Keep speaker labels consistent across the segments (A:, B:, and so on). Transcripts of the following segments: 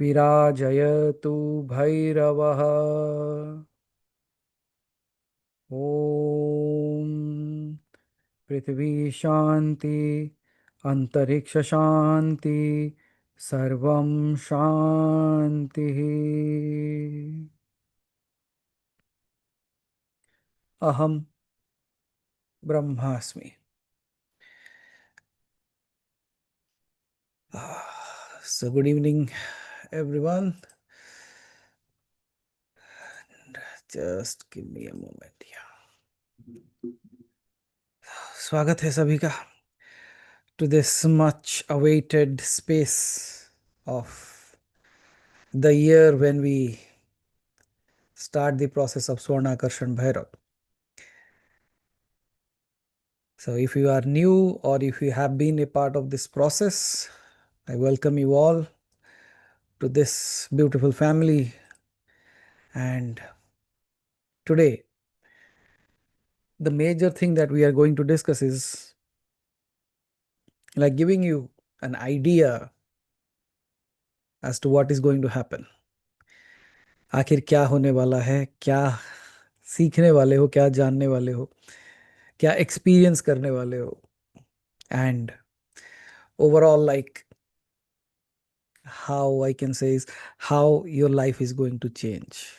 A: विराजयतु भैरवः। ॐ पृथिवी शान्ति अंतरिक्ष शान्ति सर्वं शान्तिः। अहं ब्रह्मास्मि। So good evening everyone. Just give me a moment here. स्वागत है सभी का to this much awaited space of the year when we start the process of Swarna Akarshan Bhairav. So if you are new or if you have been a part of this process, I welcome you all to this beautiful family. And today, the major thing that we are going to discuss is like giving you an idea as to what is going to happen. आखिर क्या होने वाला है, क्या सीखने वाले हो, क्या जानने वाले हो, क्या एक्सपीरियंस करने वाले हो, and overall like how I can say is how your life is going to change.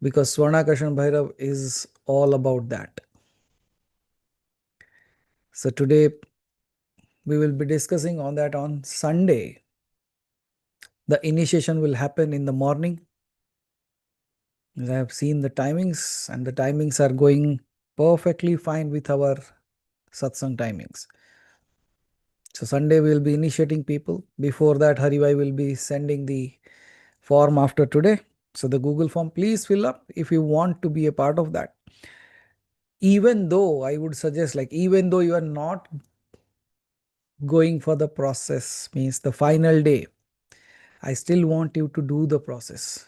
A: Because Swarnakashan Bhairav is all about that. So today we will be discussing on that on Sunday. The initiation will happen in the morning. As I have seen the timings, and the timings are going perfectly fine with our satsang timings. So Sunday we will be initiating people. Before that, Haribhai will be sending the form after today. So the Google form, please fill up if you want to be a part of that. Even though I would suggest, like, even though you are not going for the process, means the final day, I still want you to do the process.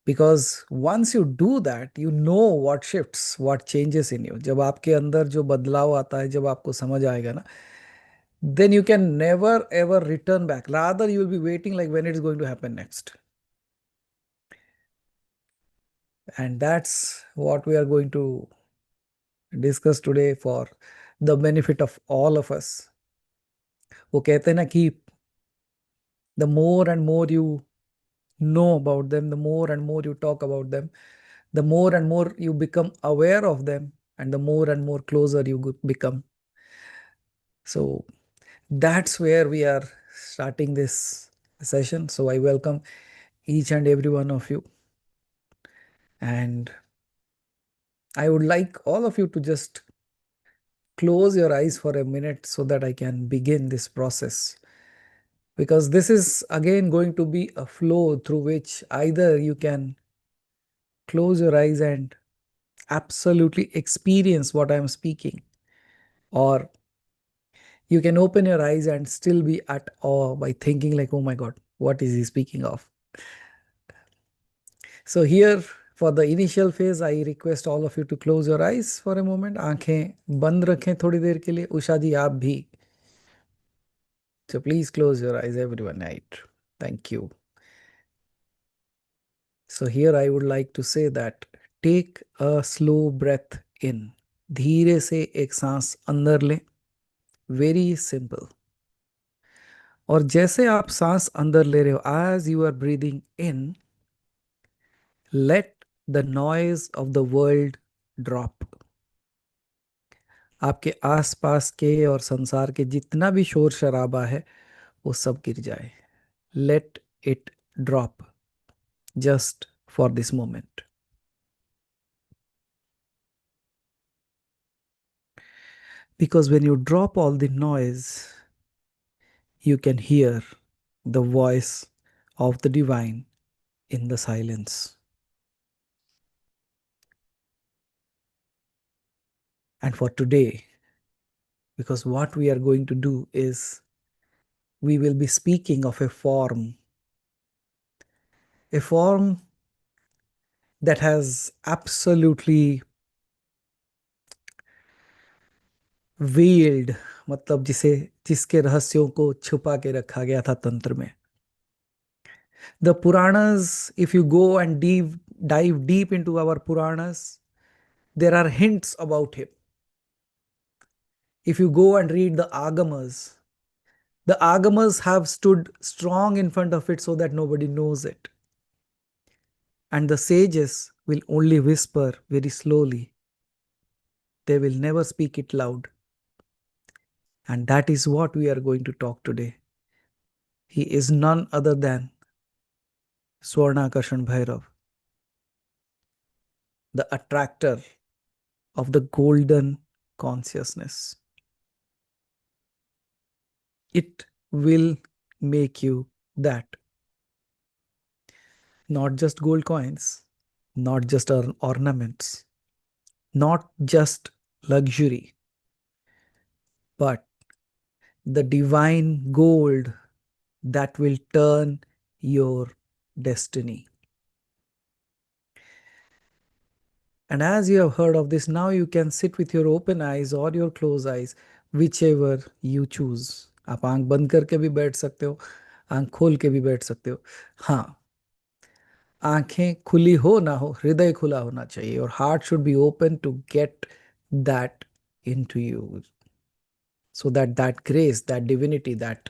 A: Because once you do that, you know what shifts, what changes in you. जब आपके अंदर जो बदलाव आता है, जब आपको समझ आएगा ना, then you can never ever return back. Rather, you will be waiting like when it's going to happen next. And that's what we are going to discuss today for the benefit of all of us. वो कहते हैं ना कि the more and more you know about them, the more and more you talk about them, the more and more you become aware of them, and the more and more closer you become. So that's where we are starting this session. So I welcome each and every one of you. And I would like all of you to just close your eyes for a minute so that I can begin this process. Because this is again going to be a flow through which either you can close your eyes and absolutely experience what I'm speaking, or you can open your eyes and still be at awe by thinking like, oh my God, what is he speaking of? So here for the initial phase, I request all of you to close your eyes for a moment. आंखें बंद रखें थोड़ी देर के लिए. उषा जी आप भी. So please close your eyes, everyone. Right. Thank you. So here I would like to say that take a slow breath in. धीरे से एक सांस अंदर लें. Very simple. और जैसे आप सांस अंदर ले रहे हो, as you are breathing in, let the noise of the world drop. आपके आसपास के और संसार के जितना भी शोर शराबा है वो सब गिर जाए. Let it drop just for this moment. Because when you drop all the noise, you can hear the voice of the divine in the silence. And for today, because what we are going to do is we will be speaking of a form that has absolutely veiled मतलब जिसके रहस्यों को छुपा के रखा गया था तंत्र में. The Puranas, if you go and dive deep into our Puranas, there are hints about him. If you go and read the Agamas have stood strong in front of it so that nobody knows it. And the sages will only whisper very slowly. They will never speak it loud. And that is what we are going to talk today. He is none other than Swarnakarshan Bhairav, the attractor of the golden consciousness. It will make you that. Not just gold coins, not just ornaments, not just luxury, but the divine gold that will turn your destiny. And as you have heard of this, now you can sit with your open eyes or your closed eyes, whichever you choose. आप आंख बंद करके भी बैठ सकते हो, आंख खोल के भी बैठ सकते हो. हाँ, आंखें खुली हो ना हो, हृदय खुला होना चाहिए. और heart should be open to get that into you, so that that grace, that divinity, that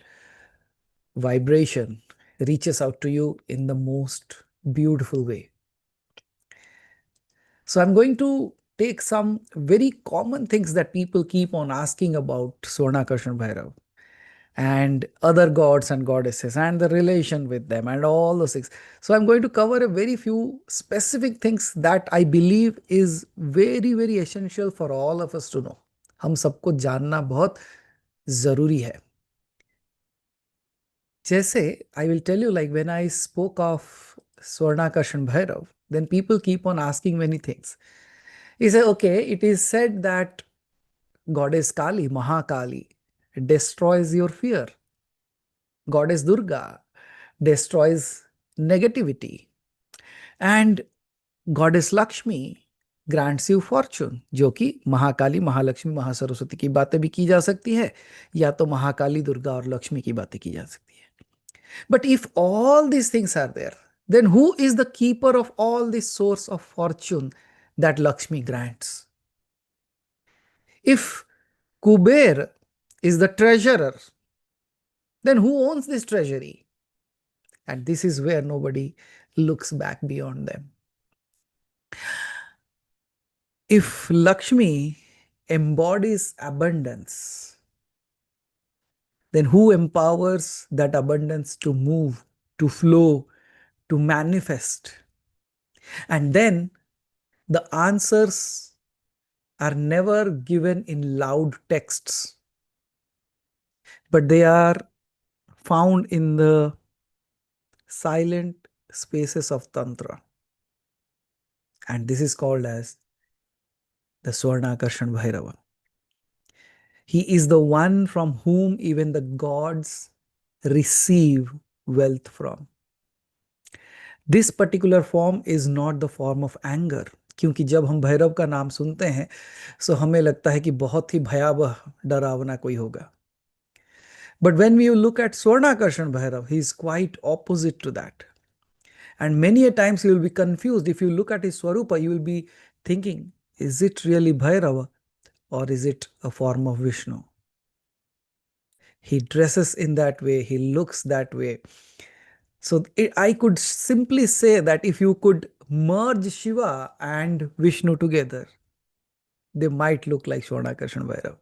A: vibration reaches out to you in the most beautiful way. So I'm going to take some very common things that people keep on asking about Swarnakarshan Bhairav and other gods and goddesses and the relation with them and all those things. So I'm going to cover a very few specific things that I believe is very, very essential for all of us to know. हम सबको जानना बहुत जरूरी है. जैसे I will tell you, like when I spoke of Swarnakarshan Bhairav, then people keep on asking many things. He said, okay, it is said that Goddess Kali, Mahakali, destroys your fear. Goddess Durga destroys negativity. And Goddess Lakshmi grants you fortune. जो कि महाकाली, महालक्ष्मी, महासरस्वती की बातें भी की जा सकती है, या तो महाकाली, दुर्गा और लक्ष्मी की बातें की जा सकती है. But if all these things are there, then who is the keeper of all this source of fortune that Lakshmi grants? If Kuber is the treasurer, then who owns this treasury? And this is where nobody looks back beyond them. If Lakshmi embodies abundance, then who empowers that abundance to move, to flow, to manifest? And then the answers are never given in loud texts, but they are found in the silent spaces of Tantra. And this is called as the Swarnakarshan Bhairava. He is the one from whom even the gods receive wealth from. This particular form is not the form of anger. क्योंकि जब हम भैरव का नाम सुनते हैं तो हमें लगता है कि बहुत ही भयावह डरावना कोई होगा. But when you look at Swarnakarshan Bhairav, he is quite opposite to that. And many a times you will be confused. If you look at his Swarupa, you will be thinking, is it really Bhairava or is it a form of Vishnu? He dresses in that way, he looks that way. So I could simply say that if you could merge Shiva and Vishnu together, they might look like Swarnakarshan Bhairav.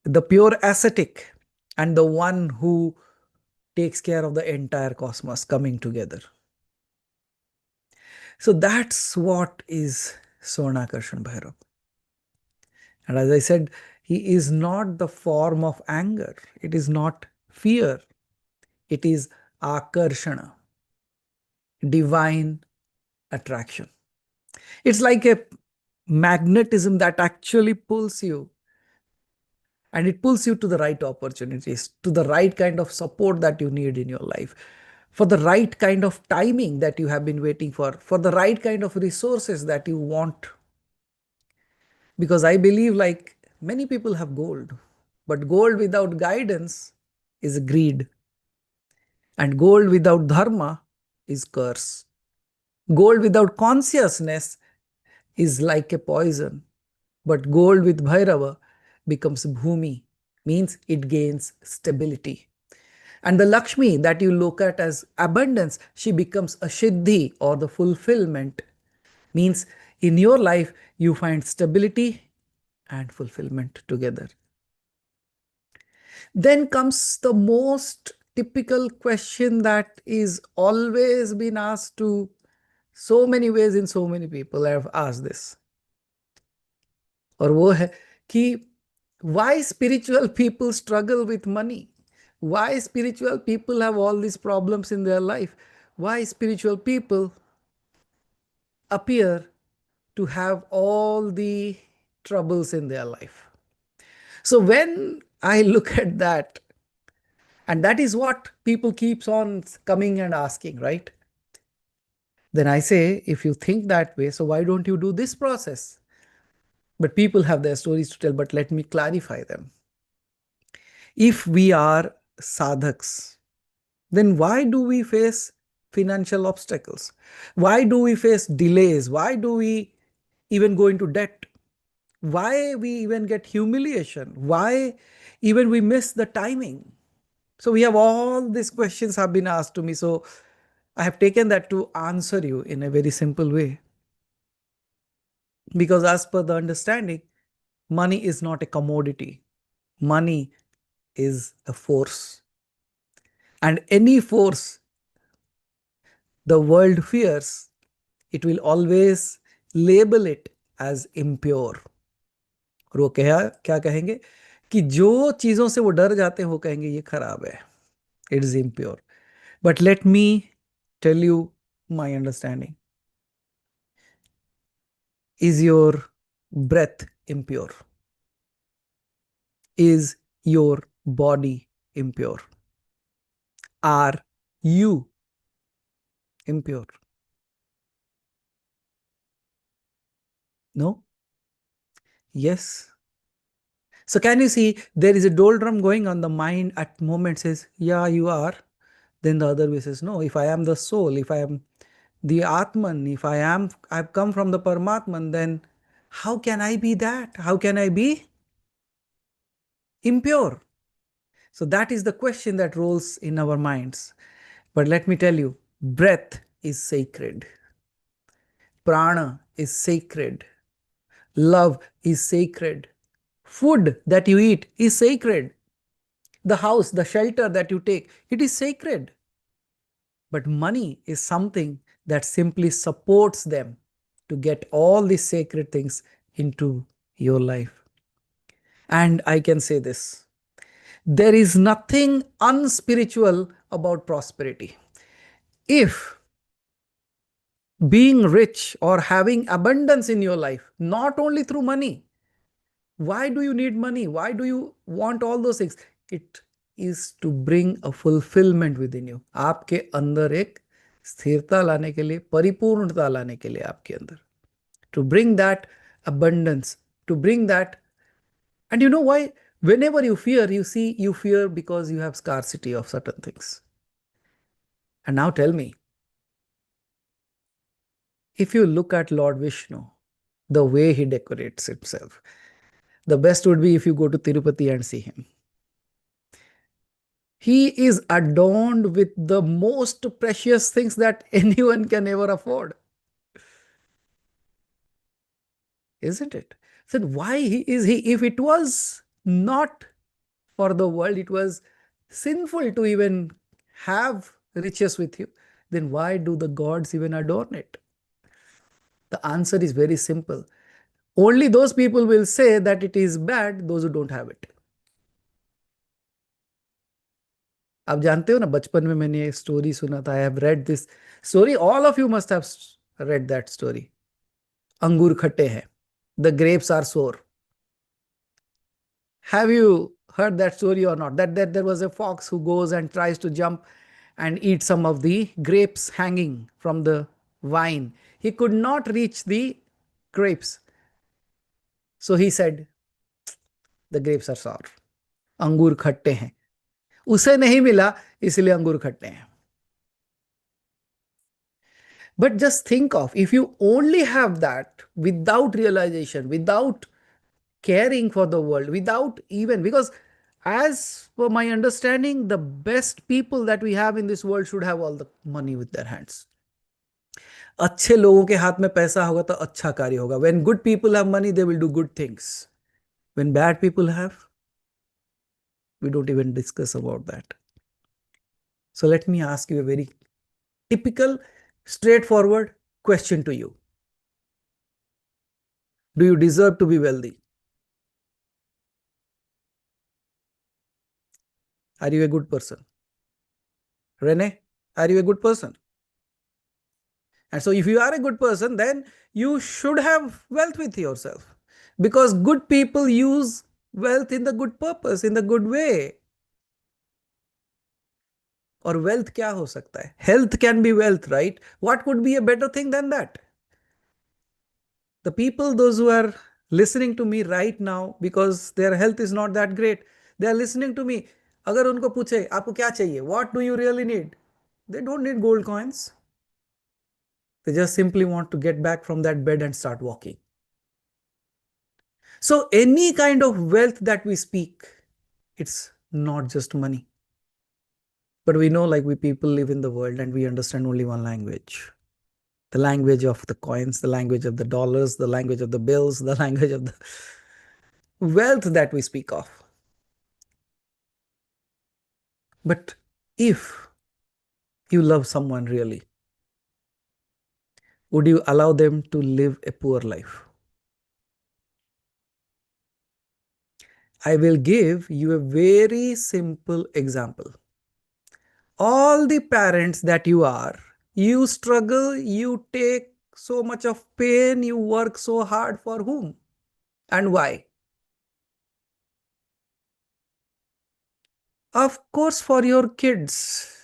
A: The pure ascetic and the one who takes care of the entire cosmos coming together. So that's what is Swarnakarshan Bhairav. And as I said, he is not the form of anger. It is not fear. It is Akarshana, divine attraction. It's like a magnetism that actually pulls you. And it pulls you to the right opportunities, to the right kind of support that you need in your life, for the right kind of timing that you have been waiting for the right kind of resources that you want. Because I believe, like, Many people have gold, but gold without guidance is greed, and gold without dharma is curse. Gold without consciousness is like a poison, but gold with Bhairava becomes bhumi, means it gains stability. And the Lakshmi that you look at as abundance, she becomes a Siddhi or the fulfillment, means in your life you find stability and fulfillment together. Then comes the most typical question that is always been asked to so many ways in so many people have asked this. और वो है कि why spiritual people struggle with money? Why spiritual people have all these problems in their life? Why spiritual people appear to have all the troubles in their life? So when I look at that, and that is what people keeps on coming and asking, right? Then I say, if you think that way, so why don't you do this process? But people have their stories to tell, but let me clarify them. If we are sadhaks, then why do we face financial obstacles? Why do we face delays? Why do we even go into debt? Why we even get humiliation? Why even we miss the timing? So we have all these questions have been asked to me. So I have taken that to answer you in a very simple way. Because as per the understanding, money is not a commodity. Money is a force. And any force the world fears, it will always label it as impure. और वो क्या कहेंगे कि जो चीजों से वो डर जाते हैं वो कहेंगे ये खराब है, it is impure. But let me tell you my understanding. Is your breath impure? Is your body impure? Are you impure? No? Yes. So can you see there is a doldrum going on, the mind at moment says, yeah, you are. Then the other way says, no, if I am the soul, if I am the Atman, if I've come from the Paramatman, then how can I be that? How can I be impure? So that is the question that rolls in our minds. But let me tell you, breath is sacred. Prana is sacred. Love is sacred. Food that you eat is sacred. The house, the shelter that you take, it is sacred. But money is something that simply supports them to get all these sacred things into your life. And I can say this, there is nothing unspiritual about prosperity. If being rich or having abundance in your life, not only through money, why do you need money? Why do you want all those things? It is to bring a fulfillment within you. आपके अंदर एक स्थिरता लाने के लिए, परिपूर्णता लाने के लिए आपके अंदर. To bring that abundance, to bring that. And you know why? Whenever you fear, you fear because you have scarcity of certain things. And now tell me, if you look at Lord Vishnu, the way he decorates himself, the best would be if you go to Tirupati and see him. He is adorned with the most precious things that anyone can ever afford. Isn't it? So why is he? If it was not for the world, it was sinful to even have riches with you, then why do the gods even adorn it? The answer is very simple. Only those people will say that it is bad, those who don't have it. आप जानते हो ना, बचपन में मैंने एक story सुना था. I have read this story, all of you must have read that story. अंगूर खट्टे हैं, द ग्रेप्स आर सोर. Have you heard that story or not? That there was a fox who goes and tries to jump and eat some of the grapes hanging from the vine. He could not reach the grapes. So he said, the grapes are sour, अंगूर खट्टे हैं, उसे नहीं मिला इसलिए अंगूर खट्टे हैं. But just think of, if you only have that without realization, without caring for the world, without even, because as per my understanding, the best people that we have in this world should have all the money with their hands. अच्छे लोगों के हाथ में पैसा होगा तो अच्छा कार्य होगा. When good people have money, they will do good things. When bad people have, we don't even discuss about that. So let me ask you a very typical, straightforward question to you. Do you deserve to be wealthy? Are you a good person? Rene, are you a good person? And so, if you are a good person, then you should have wealth with yourself, because good people use wealth in the good purpose, in the good way. Or wealth क्या हो सकता है? Health can be wealth, right? What could be a better thing than that? The people, those who are listening to me right now, because their health is not that great, they are listening to me. अगर उनको पूछे आपको क्या चाहिए, what do you really need? They don't need gold coins. They just simply want to get back from that bed and start walking. So, any kind of wealth that we speak, it's not just money. But we know, like, we people live in the world and we understand only one language: the language of the coins, the language of the dollars, the language of the bills, the language of the wealth that we speak of. But if you love someone really, would you allow them to live a poor life? I will give you a very simple example. All the parents that you are, you struggle, you take so much of pain, you work so hard for whom and why? Of course, for your kids.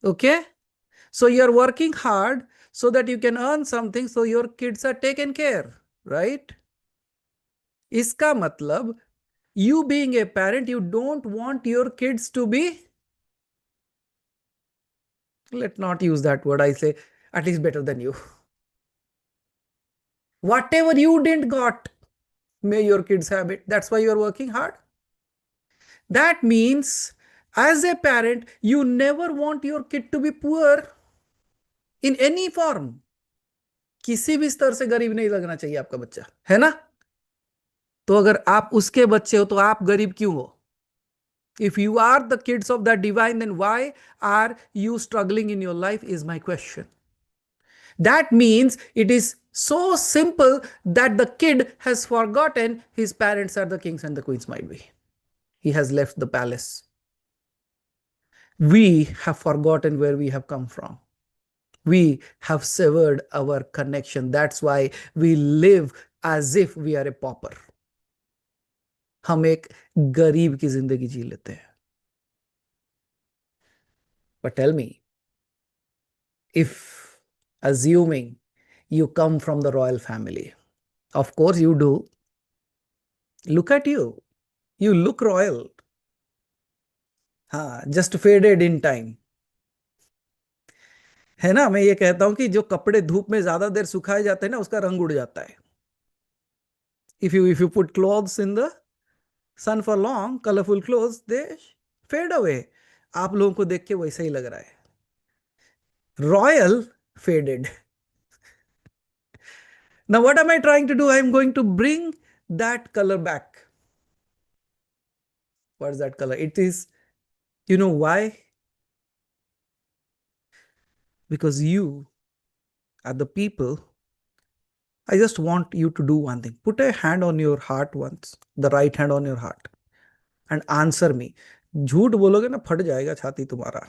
A: Okay? So you're working hard so that you can earn something so your kids are taken care, right? Iska matlab, you being a parent, you don't want your kids to be, let's not use that word, I say at least better than you. Whatever you didn't got, may your kids have it. That's why you're working hard. That means, as a parent, you never want your kid to be poor in any form. किसी भी स्तर से गरीब नहीं लगना चाहिए आपका बच्चा, है ना? तो अगर आप उसके बच्चे हो तो आप गरीब क्यों हो? If you are the kids of that divine, then why are you struggling in your life is my question. That means it is so simple that the kid has forgotten his parents are the kings and the queens, might be. He has left the palace. We have forgotten where we have come from. We have severed our connection. That's why we live as if we are a pauper. हम एक गरीब की जिंदगी जी लेते हैं. But tell me, if assuming you come from the royal family, of course you do. Look at you. You look royal. हाँ, just faded in time. है ना? मैं ये कहता हूं कि जो कपड़े धूप में ज्यादा देर सुखाए जाते हैं ना, उसका रंग उड़ जाता है. If you put clothes in the sun for long, colorful clothes, they fade away. आप लोगों को देख के वैसा ही लग रहा है. Royal faded. Now what am I trying to do? I am going to bring that color back. What is that color? It is, you know why? Because you are the people. I just want you to do one thing. Put a hand on your heart once, the right hand on your heart, and answer me. झूठ बोलोगे ना फट जाएगा छाती तुम्हारा.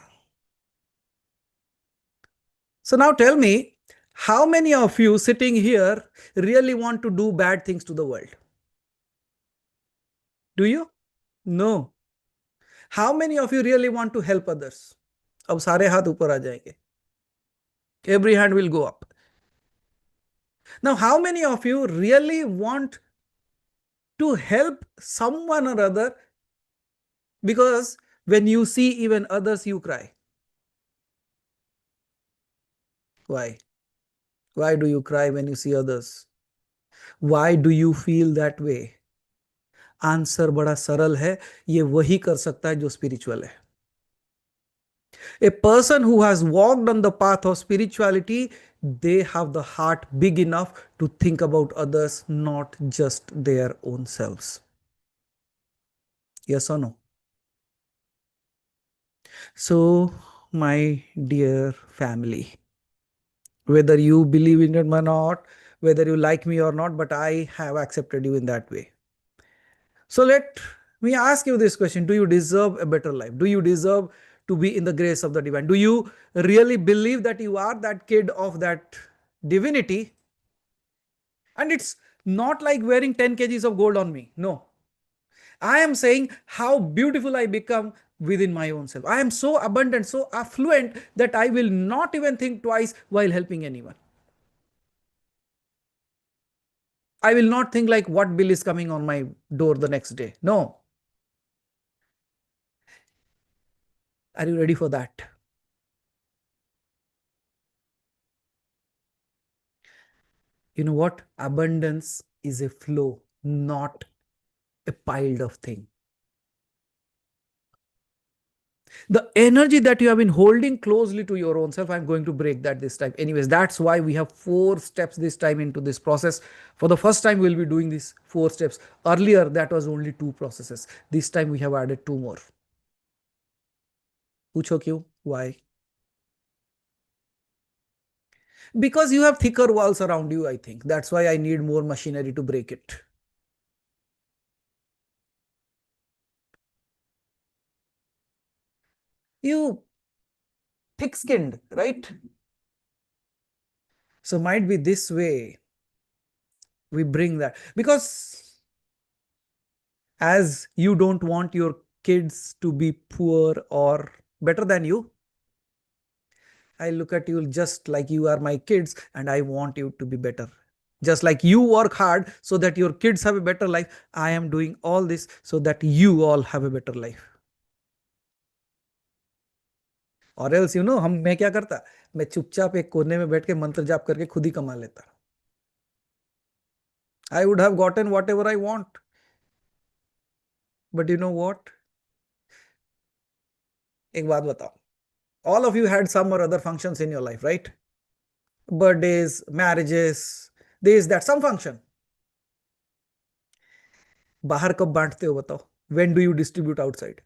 A: So now tell me, how many of you sitting here really want to do bad things to the world? Do you? No. How many of you really want to help others? अब सारे हाथ ऊपर आ जाएंगे. Every hand will go up. Now, how many of you really want to help someone or other, because when you see even others, you cry. Why? Why do you cry when you see others? Why do you feel that way? Answer बड़ा सरल है, ये वही कर सकता है जो spiritual है. A person who has walked on the path of spirituality, they have the heart big enough to think about others, not just their own selves. Yes or no? So, my dear family, whether you believe in it or not, whether you like me or not, but I have accepted you in that way. So, let me ask you this question: do you deserve a better life? Do you deserve to be in the grace of the divine? Do you really believe that you are that kid of that divinity? And it's not like wearing 10 kgs of gold on me. No. I am saying how beautiful I become within my own self. I am so abundant, so affluent that I will not even think twice while helping anyone. I will not think like what bill is coming on my door the next day. No. Are you ready for that? You know what? Abundance is a flow, not a piled of thing. The energy that you have been holding closely to your own self, I'm going to break that this time. Anyways, that's why we have 4 steps this time into this process. For the first time, we'll be doing these 4 steps. Earlier, that was only 2 processes. This time, we have added 2 more. पूछो क्यों? Why? Because you have thicker walls around you, I think. That's why I need more machinery to break it. You thick-skinned, right? So might be this way we bring that, because as you don't want your kids to be poor or better than you, I look at you just like you are my kids and I want you to be better. Just like you work hard so that your kids have a better life, I am doing all this so that you all have a better life. और else you know हम मैं क्या करता, मैं चुपचाप एक कोने में बैठ के मंत्र जाप करके खुद ही कमा लेता. I would have gotten whatever I want. But you know what? एक बात बताओ. All of you had some or other functions in your life, right? Birthdays, marriages, this, that, some function. बाहर कब बांटते हो बताओ? When do you distribute outside?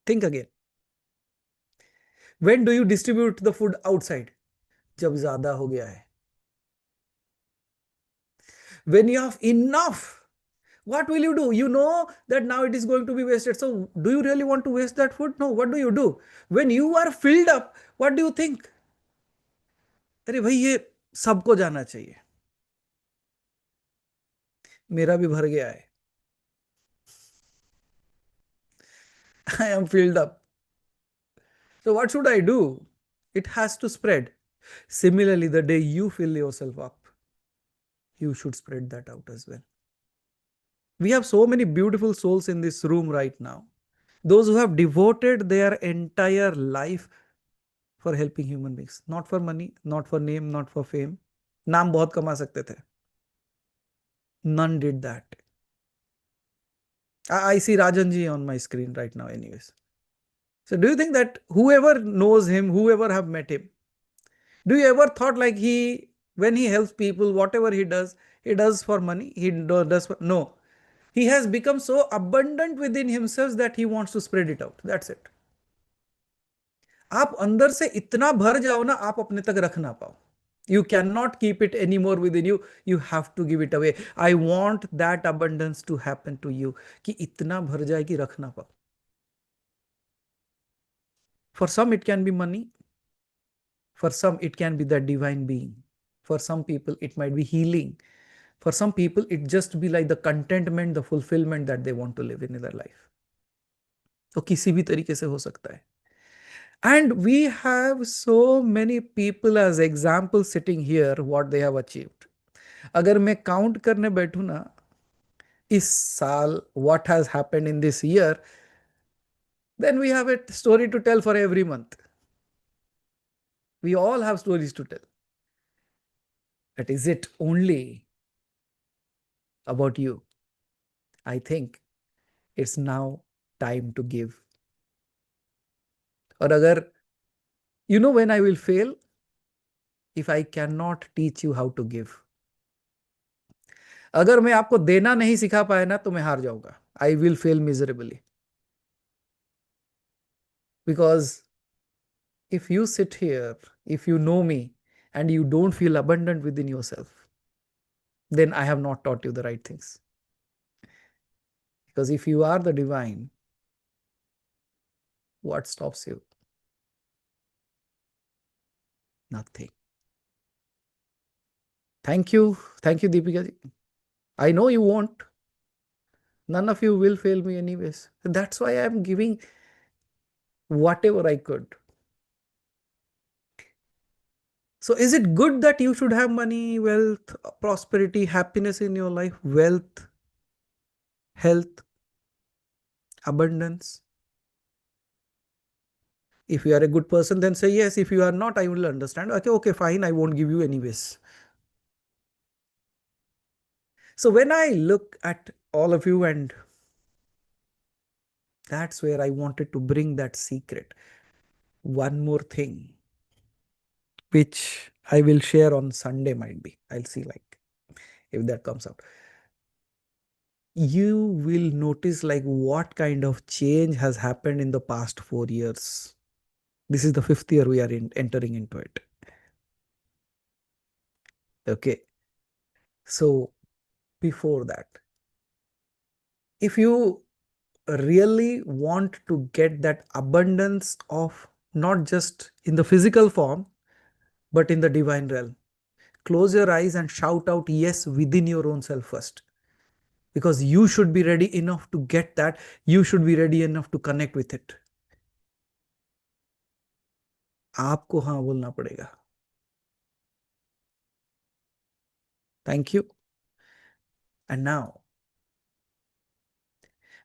A: Think again. When do you distribute the food outside? जब ज्यादा हो गया है. When you have enough, what will you do? You know that now it is going to be wasted. So do you really want to waste that food? No. What do you do? When you are filled up, what do you think? अरे भाई ये सबको जाना चाहिए. मेरा भी भर गया है. I am filled up. So what should I do? It has to spread. Similarly, the day you fill yourself up, you should spread that out as well. We have so many beautiful souls in this room right now. Those who have devoted their entire life for helping human beings. Not for money, not for name, not for fame. नाम बहुत कमा सकते थे. None did that. I see Rajan ji on my screen right now anyways. So do you think that whoever knows him, whoever have met him, do you ever thought like when he helps people, whatever he does for money? Does for, no. He has become so abundant within himself that he wants to spread it out. That's it. आप अंदर से इतना भर जाओ ना, आप अपने तक रख ना पाओ. You cannot keep it anymore within you. You have to give it away. I want that abundance to happen to you. कि इतना भर जाए कि रख ना पाओ. For some, it can be money. For some, it can be that divine being. For some people, it might be healing. For some people, it just be like the contentment, the fulfillment that they want to live in their life. तो किसी भी तरीके से हो सकता है. And we have so many people as examples sitting here, what they have achieved. अगर मैं काउंट करने बैठू ना इस साल what has happened in this year, then we have a story to tell for every month. We all have stories to tell. But is it only about you? I think it's now time to give. और अगर when I will fail, if I cannot teach you how to give. अगर मैं आपको देना नहीं सिखा पाया ना तो मैं हार जाऊंगा. I will fail miserably. Because if you sit here, if you know me, and you don't feel abundant within yourself, then I have not taught you the right things. Because if you are the divine, what stops you? Nothing. Thank you. Thank you, Deepika. I know you won't. None of you will fail me anyways. That's why I am giving whatever I could. So, is it good that you should have money, wealth, prosperity, happiness in your life, wealth, health, abundance? If you are a good person, then say yes. If you are not, I will understand. Okay, okay, fine. I won't give you anyways. So, when I look at all of you, and that's where I wanted to bring that secret. One more thing, which I will share on Sunday, might be. I'll see like if that comes out. You will notice like what kind of change has happened in the past 4 years. This is the fifth year we are entering into it. Okay. So before that, if you really want to get that abundance of not just in the physical form, but in the divine realm, close your eyes and shout out yes within your own self first. Because you should be ready enough to get that. You should be ready enough to connect with it. आपको हाँ बोलना पड़ेगा. Thank you. And now,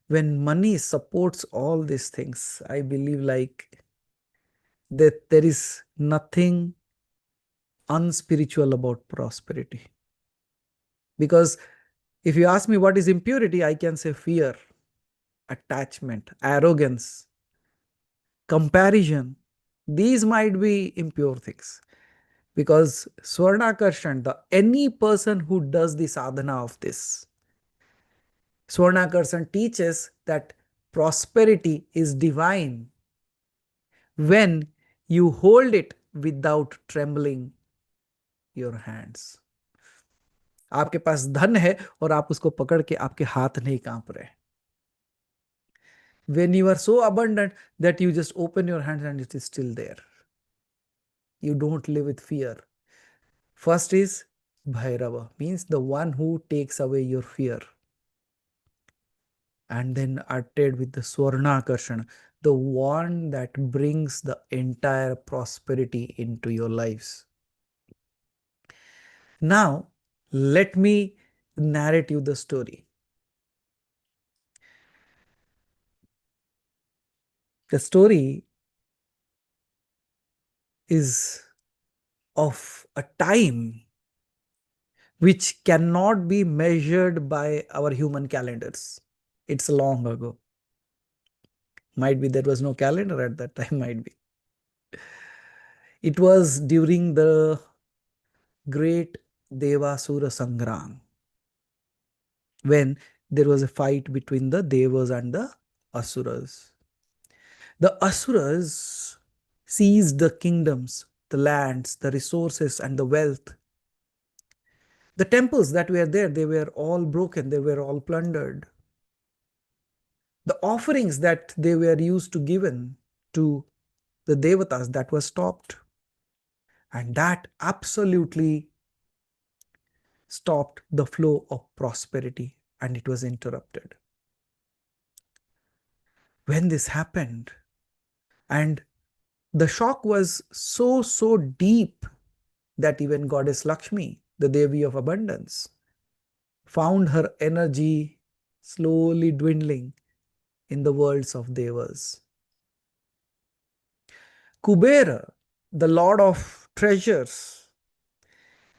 A: when money supports all these things, I believe like that there is nothing unspiritual about prosperity. Because if you ask me what is impurity, I can say fear, attachment, arrogance, comparison. These might be impure things. Because Swarnakarsan, any person who does the sadhana of this, Swarnakarsan teaches that prosperity is divine when you hold it without trembling your hands. आपके पास धन है और आप उसको पकड़ के आपके हाथ नहीं कांप रहे. When you are so abundant that you just open your hands and it is still there. You don't live with fear. First is Bhairava, means the one who takes away your fear. And then uttered with the Swarna Akarshana, the one that brings the entire prosperity into your lives. Now, let me narrate you the story. The story is of a time which cannot be measured by our human calendars. It's long ago. Might be there was no calendar at that time, might be. It was during the great Devasura Sangram, when there was a fight between the Devas and the Asuras. The Asuras seized the kingdoms, the lands, the resources, and the wealth. The temples that were there, they were all broken, they were all plundered. The offerings that they were used to given to the Devatas, that was stopped. And that absolutely stopped the flow of prosperity and it was interrupted. When this happened, and the shock was so deep that even Goddess Lakshmi the Devi of abundance, found her energy slowly dwindling in the worlds of Devas. Kubera, the lord of treasures,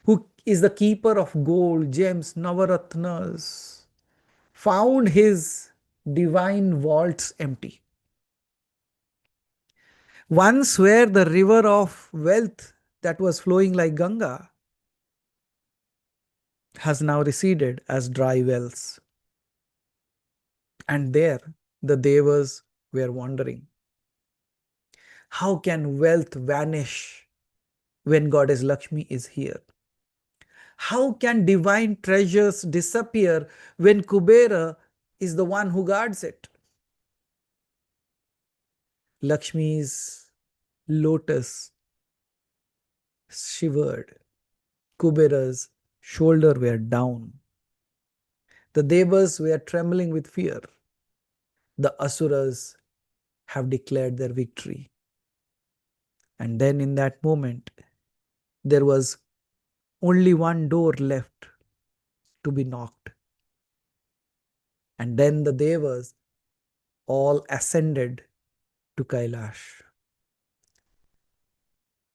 A: who is the keeper of gold, gems, navaratnas, found his divine vaults empty. Once, where the river of wealth that was flowing like Ganga has now receded as dry wells. And there the Devas were wondering, how can wealth vanish when Goddess Lakshmi is here? How can divine treasures disappear when Kubera is the one who guards it? Lakshmi's lotus shivered. Kubera's shoulders were down. The Devas were trembling with fear. The Asuras have declared their victory. And then in that moment, there was only one door left to be knocked. And then the Devas all ascended to Kailash.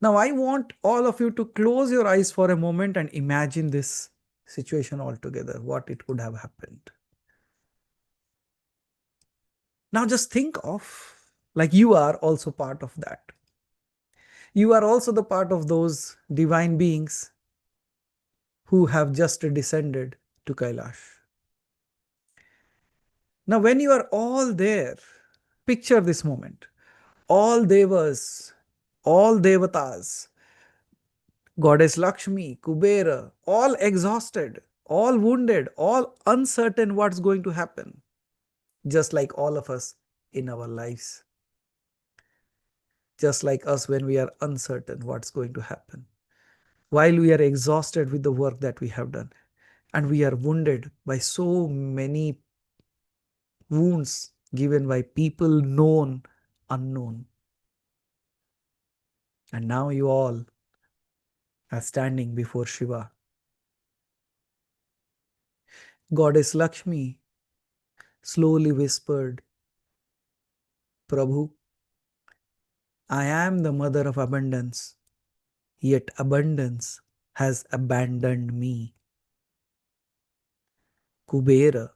A: Now, I want all of you to close your eyes for a moment and imagine this situation altogether, what it could have happened. Now, just think of like you are also part of that. You are also the part of those divine beings who have just descended to Kailash. Now, when you are all there, picture this moment. All devas, all devatas, Goddess Lakshmi, Kubera, all exhausted, all wounded, all uncertain what's going to happen, just like all of us in our lives. Just like us when we are uncertain what's going to happen. While we are exhausted with the work that we have done, and we are wounded by so many wounds given by people known, unknown. And now you all are standing before Shiva. Goddess Lakshmi slowly whispered, Prabhu, I am the mother of abundance, yet abundance has abandoned me. Kubera,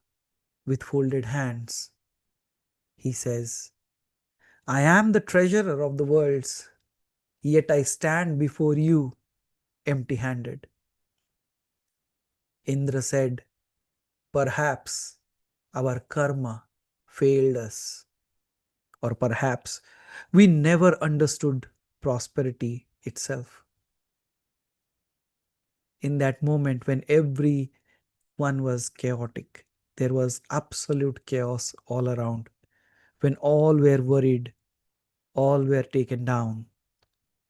A: with folded hands, he says, I am the treasurer of the worlds, yet I stand before you empty-handed. Indra said, perhaps our karma failed us, or perhaps we never understood prosperity itself. In that moment when everyone was chaotic, there was absolute chaos all around. When all were worried, all were taken down.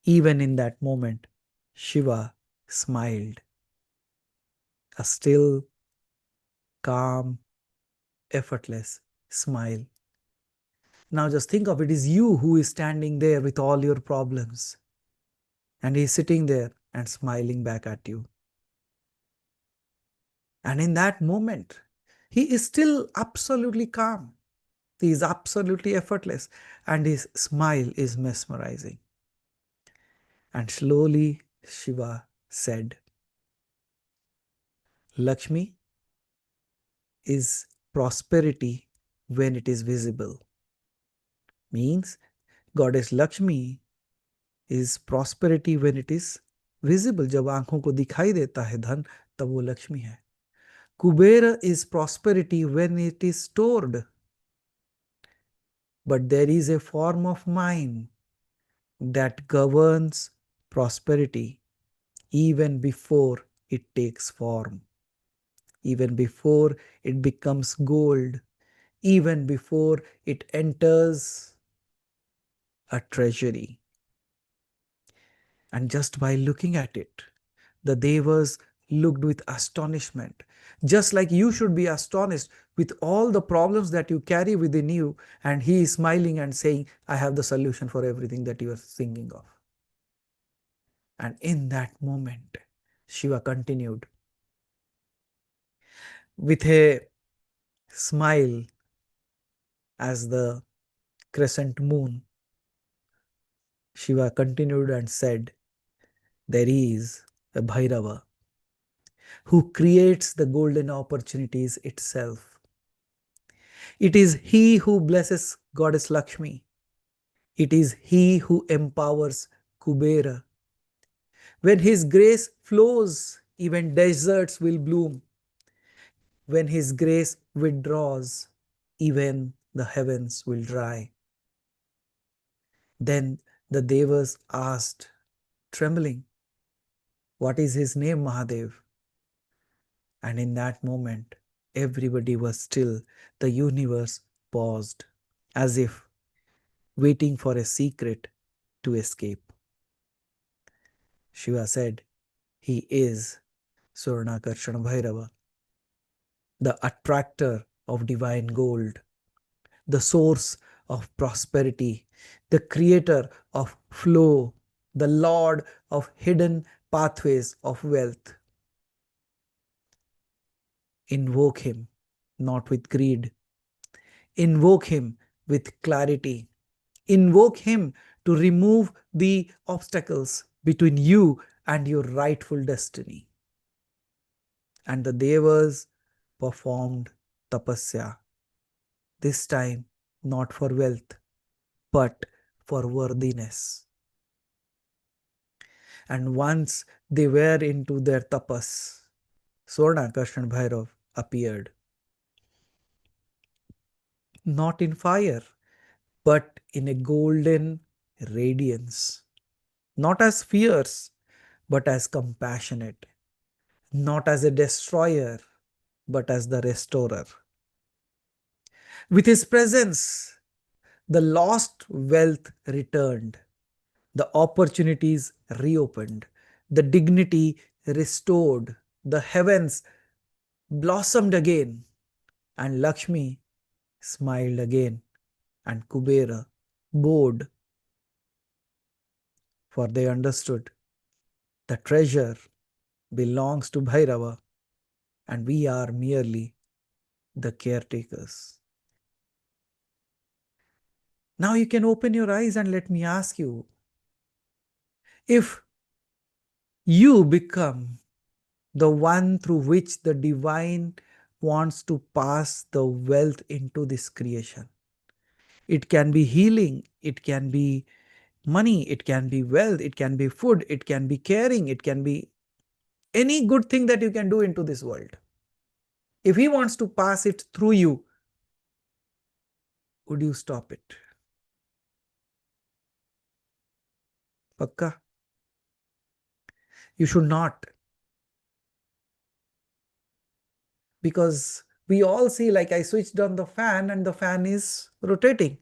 A: Even in that moment, Shiva smiled. A still, calm, effortless smile. Now just think of it is you who is standing there with all your problems. And he's sitting there and smiling back at you. And in that moment, he is still absolutely calm. He is absolutely effortless. And his smile is mesmerizing. And slowly Shiva said, Lakshmi is prosperity when it is visible. Means Goddess Lakshmi is prosperity when it is visible. जब आंखों को दिखाई देता है धन, तब वो लक्ष्मी है. Kubera is prosperity when it is stored. But there is a form of mind that governs prosperity even before it takes form, even before it becomes gold, even before it enters a treasury. And just by looking at it, the Devas looked with astonishment, just like you should be astonished with all the problems that you carry within you. And he is smiling and saying, I have the solution for everything that you are thinking of. And in that moment, Shiva continued. With a smile as the crescent moon, Shiva continued and said, there is a Bhairava who creates the golden opportunities itself. It is he who blesses Goddess Lakshmi. It is he who empowers Kubera. When his grace flows, even deserts will bloom. When his grace withdraws, even the heavens will dry. Then the Devas asked, trembling, what is his name, Mahadev? And in that moment, everybody was still. The universe paused, as if waiting for a secret to escape. Shiva said, he is Akarshana Bhairava, the attractor of divine gold, the source of prosperity, the creator of flow, the lord of hidden pathways of wealth. Invoke him, not with greed. Invoke him with clarity. Invoke him to remove the obstacles between you and your rightful destiny. And the Devas performed tapasya, this time not for wealth, but for worthiness. And once they were into their tapas, Akarshana Bhairav appeared. Not in fire, but in a golden radiance. Not as fierce, but as compassionate. Not as a destroyer, but as the restorer. With his presence, the lost wealth returned, the opportunities reopened, the dignity restored, the heavens blossomed again, and Lakshmi smiled again, and Kubera bowed, for they understood the treasure belongs to Bhairava, and we are merely the caretakers. Now you can open your eyes and let me ask you, if you become the one through which the divine wants to pass the wealth into this creation. It can be healing, it can be money, it can be wealth, it can be food, it can be caring, it can be any good thing that you can do into this world. If he wants to pass it through you, would you stop it? Pakka? You should not. Because we all see, like I switched on the fan and the fan is rotating.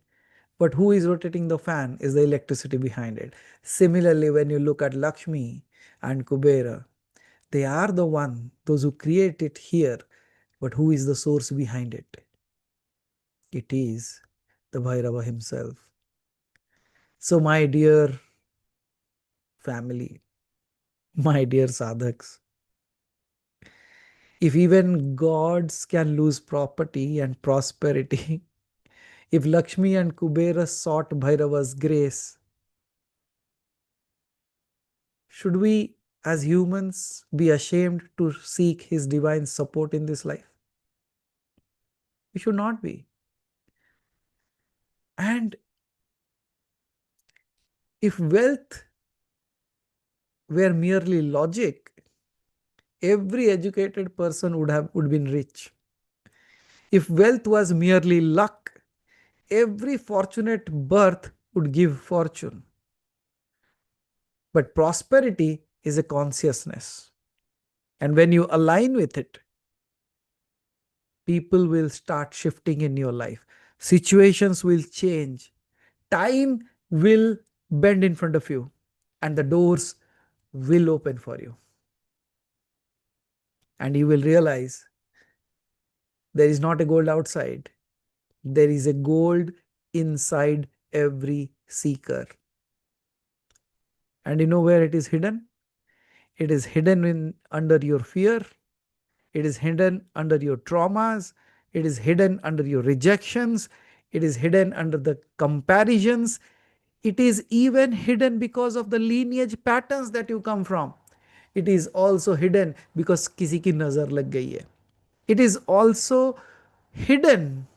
A: But who is rotating the fan is the electricity behind it. Similarly, when you look at Lakshmi and Kubera, they are the one, those who create it here, but who is the source behind it? It is the Bhairava himself. So my dear family, my dear sadhaks, if even gods can lose property and prosperity, if Lakshmi and Kubera sought Bhairava's grace, should we as humans be ashamed to seek his divine support in this life? We should not be. And if wealth were merely logic, every educated person would been rich. If wealth was merely luck, every fortunate birth would give fortune. But prosperity is a consciousness. And when you align with it, people will start shifting in your life. Situations will change. Time will bend in front of you, and the doors will open for you. And you will realize there is not a gold outside. There is a gold inside every seeker. And you know where it is hidden? It is hidden under your fear. It is hidden under your traumas. It is hidden under your rejections. It is hidden under the comparisons. It is even hidden because of the lineage patterns that you come from. It is also hidden because किसी की नजर लग गई है. It is also hidden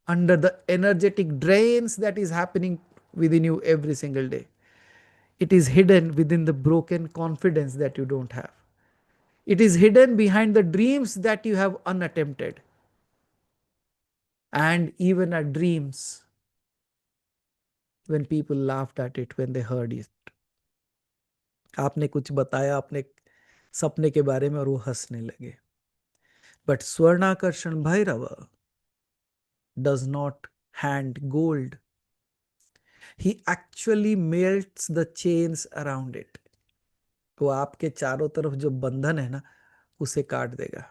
A: under the energetic drains that is happening within you every single day. It is hidden within the broken confidence that you don't have. It is hidden behind the dreams that you have unattempted. And even at dreams, when people laughed at it, when they heard it. आपने कुछ बताया अपने सपने के बारे में और वो हंसने लगे. But Swarnakarsan Bhairava does not hand gold. He actually melts the chains around it. तो आपके चारों तरफ जो बंधन है ना, उसे काट देगा.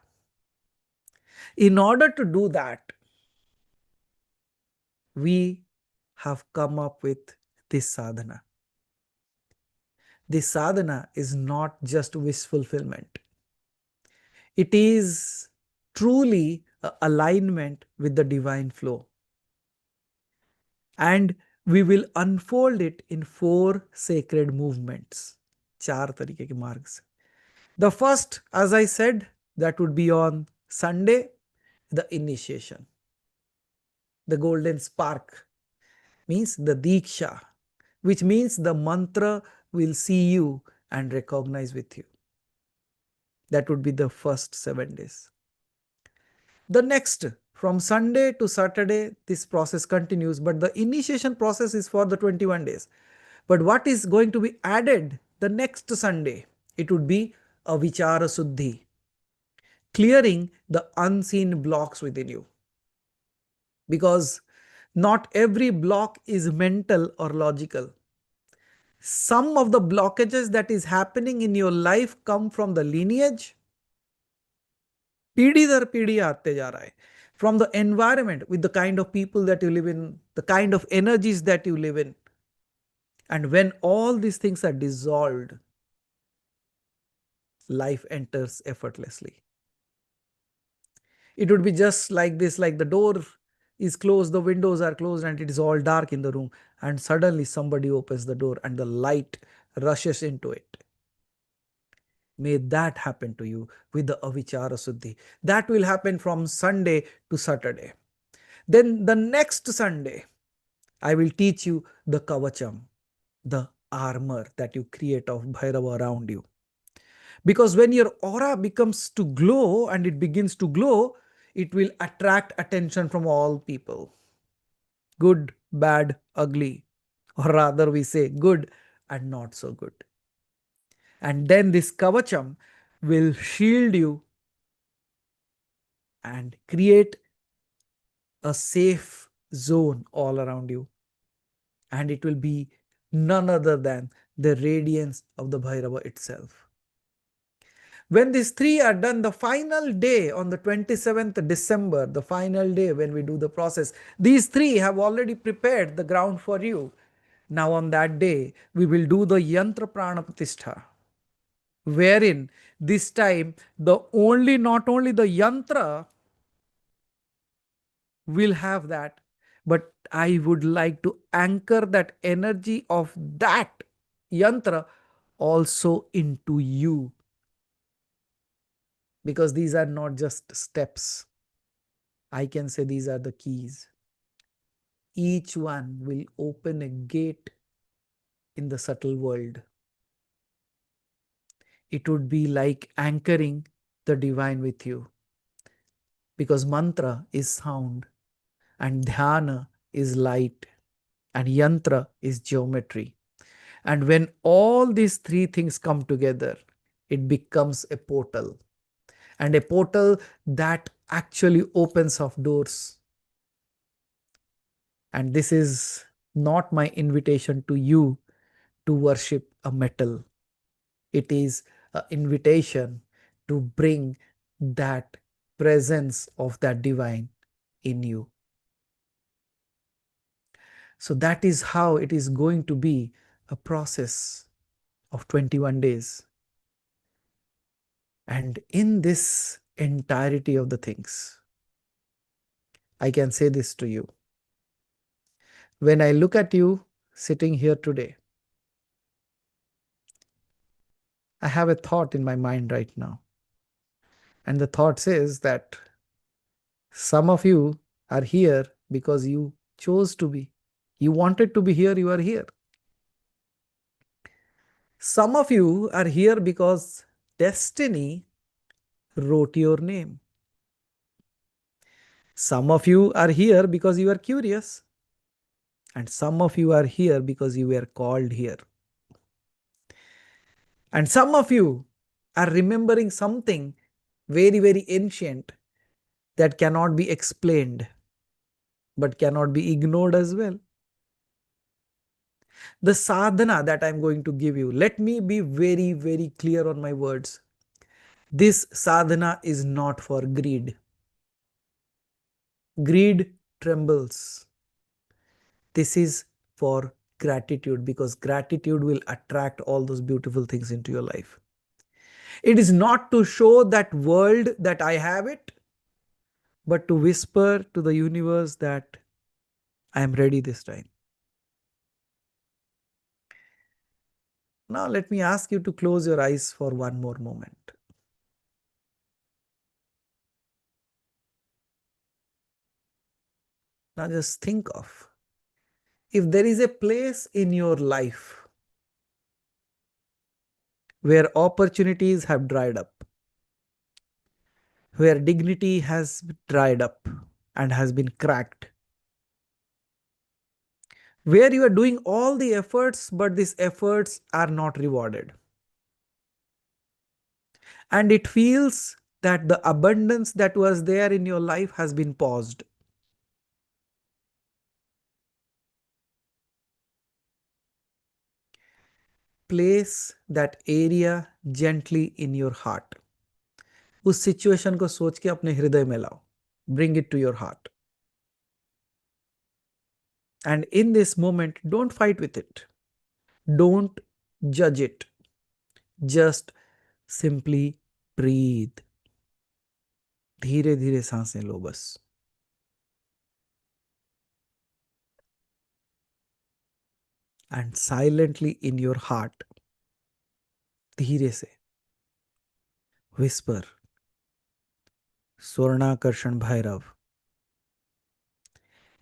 A: In order to do that, we have come up with this sadhana. This sadhana is not just wish fulfillment. It is truly an alignment with the divine flow. And we will unfold it in 4 sacred movements. 4 तरीके के मार्ग से. The first, as I said, that would be on Sunday, the initiation. The golden spark means the Diksha, which means the mantra will see you and recognize with you. That would be the first 7 days. The next, from Sunday to Saturday, this process continues, but the initiation process is for the 21 days. But what is going to be added the next Sunday? It would be a Vichara Suddhi, clearing the unseen blocks within you. Because not every block is mental or logical. Some of the blockages that is happening in your life come from the lineage. पीढ़ी दर पीढ़ी आते जा रहा है. From the environment, with the kind of people that you live in, the kind of energies that you live in. And when all these things are dissolved, life enters effortlessly. It would be just like this, like the door is closed, the windows are closed, and it is all dark in the room. And suddenly somebody opens the door and the light rushes into it. May that happen to you with the Avichara Suddhi. That will happen from Sunday to Saturday. Then the next Sunday, I will teach you the Kavacham, the armor that you create of Bhairava around you. Because when your aura becomes to glow and it begins to glow, it will attract attention from all people. Good, bad, ugly. Or rather we say good and not so good. And then this Kavacham will shield you and create a safe zone all around you. And it will be none other than the radiance of the Bhairava itself. When these 3 are done, the final day on the 27th December, the final day when we do the process, these 3 have already prepared the ground for you. Now on that day, we will do the Yantra Prana Pratishtha, wherein this time not only the yantra will have that, but I would like to anchor that energy of that yantra also into you. Because these are not just steps. I can say these are the keys. Each one will open a gate in the subtle world. It would be like anchoring the divine with you. Because mantra is sound, and dhyana is light, and yantra is geometry. And when all these 3 things come together, it becomes a portal. And a portal that actually opens up doors. And this is not my invitation to you to worship a metal. It is an invitation to bring that presence of that divine in you. So that is how it is going to be a process of 21 days. And in this entirety of the things, I can say this to you. When I look at you sitting here today, I have a thought in my mind right now. And the thought says that some of you are here because you chose to be. You wanted to be here, you are here. Some of you are here because destiny wrote your name. Some of you are here because you are curious. And some of you are here because you were called here. And some of you are remembering something very, very ancient that cannot be explained, but cannot be ignored as well. The sadhana that I'm going to give you, let me be very, very clear on my words. This sadhana is not for greed. Greed trembles. This is for gratitude, because gratitude will attract all those beautiful things into your life. It is not to show that world that I have it, but to whisper to the universe that I am ready this time. Now, let me ask you to close your eyes for one more moment. Now, just think of, if there is a place in your life where opportunities have dried up, where dignity has dried up and has been cracked, where you are doing all the efforts, but these efforts are not rewarded. And it feels that the abundance that was there in your life has been paused. Place that area gently in your heart. उस situation को सोच के अपने हृदय में लाओ. Bring it to your heart. And in this moment, don't fight with it. Don't judge it. Just simply breathe. धीरे धीरे सांसें लो बस. And silently in your heart, धीरे से whisper, Swarnakarsan Bhairav,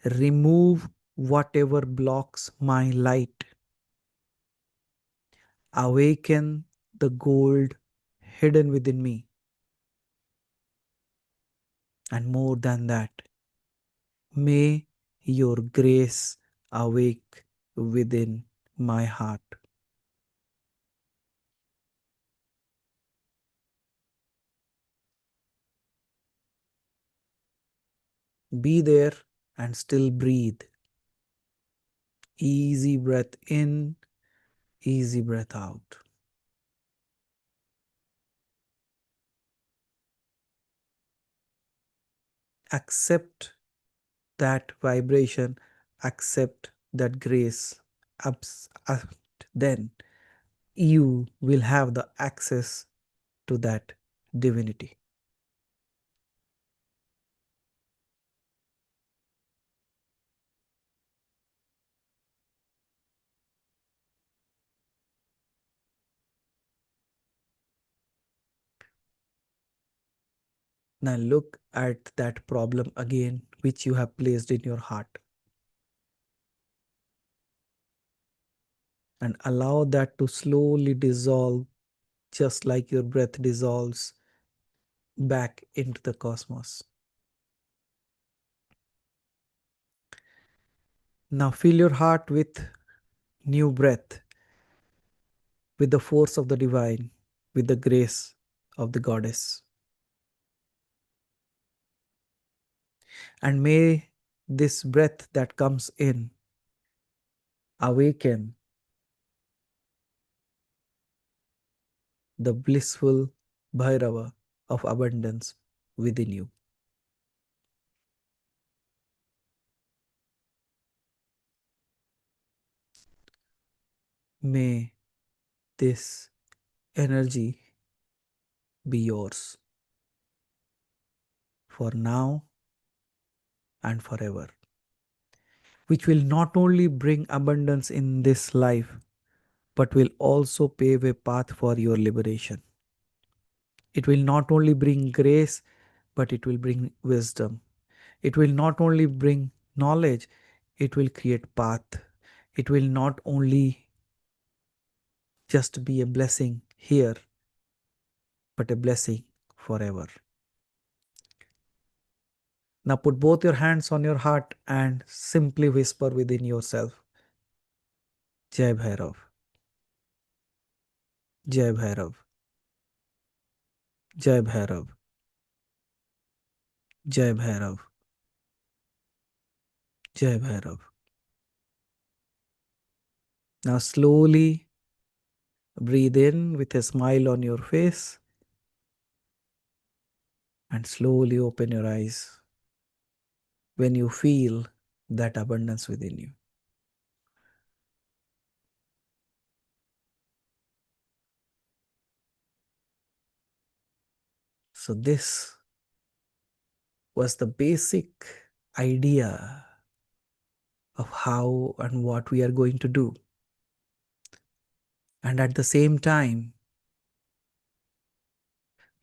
A: remove whatever blocks my light. Awaken the gold hidden within me. And more than that, may your grace awake within my heart. Be there and still breathe. Easy breath in, easy breath out. Accept that vibration, accept that grace. Then you will have the access to that divinity. Now look at that problem again, which you have placed in your heart, and allow that to slowly dissolve, just like your breath dissolves back into the cosmos. Now fill your heart with new breath, with the force of the divine, with the grace of the goddess. And may this breath that comes in awaken the blissful Bhairava of abundance within you. May this energy be yours for now and forever, which will not only bring abundance in this life, but will also pave a path for your liberation. It will not only bring grace, but it will bring wisdom. It will not only bring knowledge, it will create path. It will not only just be a blessing here, but a blessing forever. Now put both your hands on your heart and simply whisper within yourself, Jai Bhairav, Jai Bhairav, Jai Bhairav, Jai Bhairav, Jai Bhairav. Now slowly breathe in with a smile on your face and slowly open your eyes when you feel that abundance within you. So this was the basic idea of how and what we are going to do. And at the same time,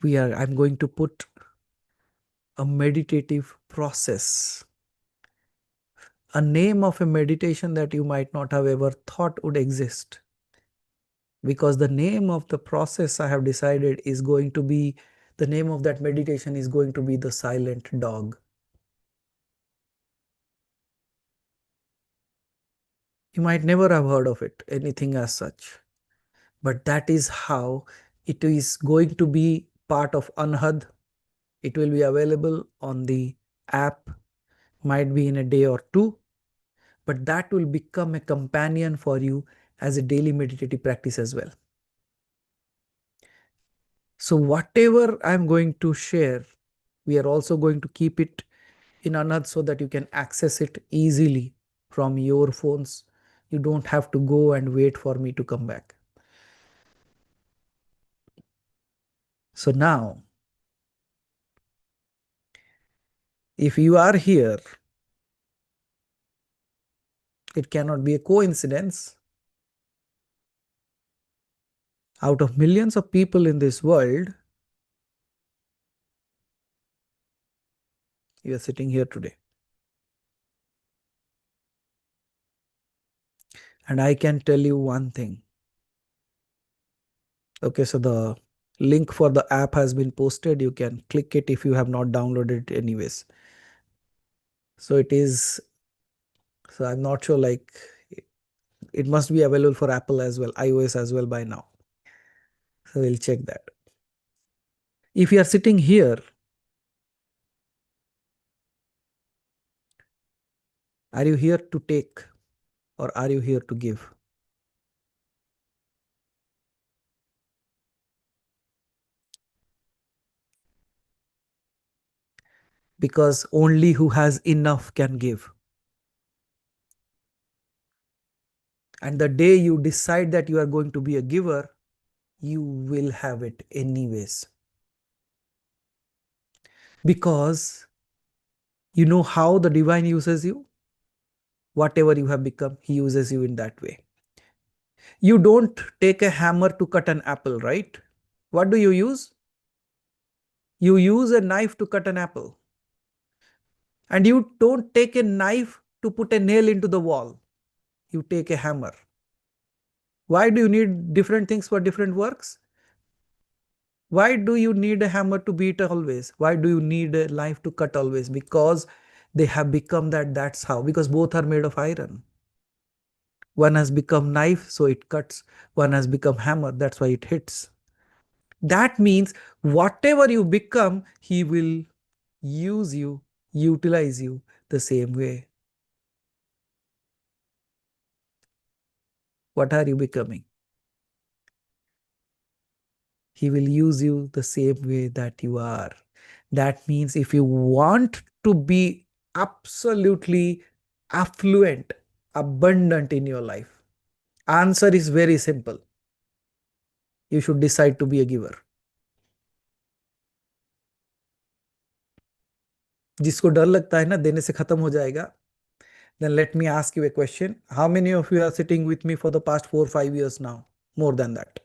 A: I'm going to put a meditative process, a name of a meditation that you might not have ever thought would exist. Because the name of the process I have decided is going to be, the name of that meditation is going to be the silent dog. You might never have heard of it, anything as such. But that is how it is going to be part of Anhad. It will be available on the app, might be in a day or two, but that will become a companion for you as a daily meditative practice as well. So whatever I'm going to share, we are also going to keep it in Anhad so that you can access it easily from your phones. You don't have to go and wait for me to come back. So now, if you are here, it cannot be a coincidence. Out of millions of people in this world, you are sitting here today. And I can tell you one thing. Okay, so the link for the app has been posted. You can click it if you have not downloaded it anyways. So it is, so I'm not sure, like it must be available for Apple as well, iOS as well by now. So we'll check that. If you are sitting here, are you here to take or are you here to give? Because only who has enough can give. And the day you decide that you are going to be a giver, you will have it anyways. Because you know how the divine uses you? Whatever you have become, he uses you in that way. You don't take a hammer to cut an apple, right? What do you use? You use a knife to cut an apple. And you don't take a knife to put a nail into the wall. You take a hammer. Why do you need different things for different works? Why do you need a hammer to beat always? Why do you need a knife to cut always? Because they have become that, that's how. Because both are made of iron. One has become knife, so it cuts. One has become hammer, that's why it hits. That means whatever you become, he will use you, utilize you the same way. What are you becoming? He will use you the same way that you are. That means if you want to be absolutely affluent, abundant in your life, answer is very simple. You should decide to be a giver. जिसको डर लगता है ना देने से खत्म हो जाएगा, then let me ask you a question. How many of you are sitting with me for the past 4 5 years now? More than that.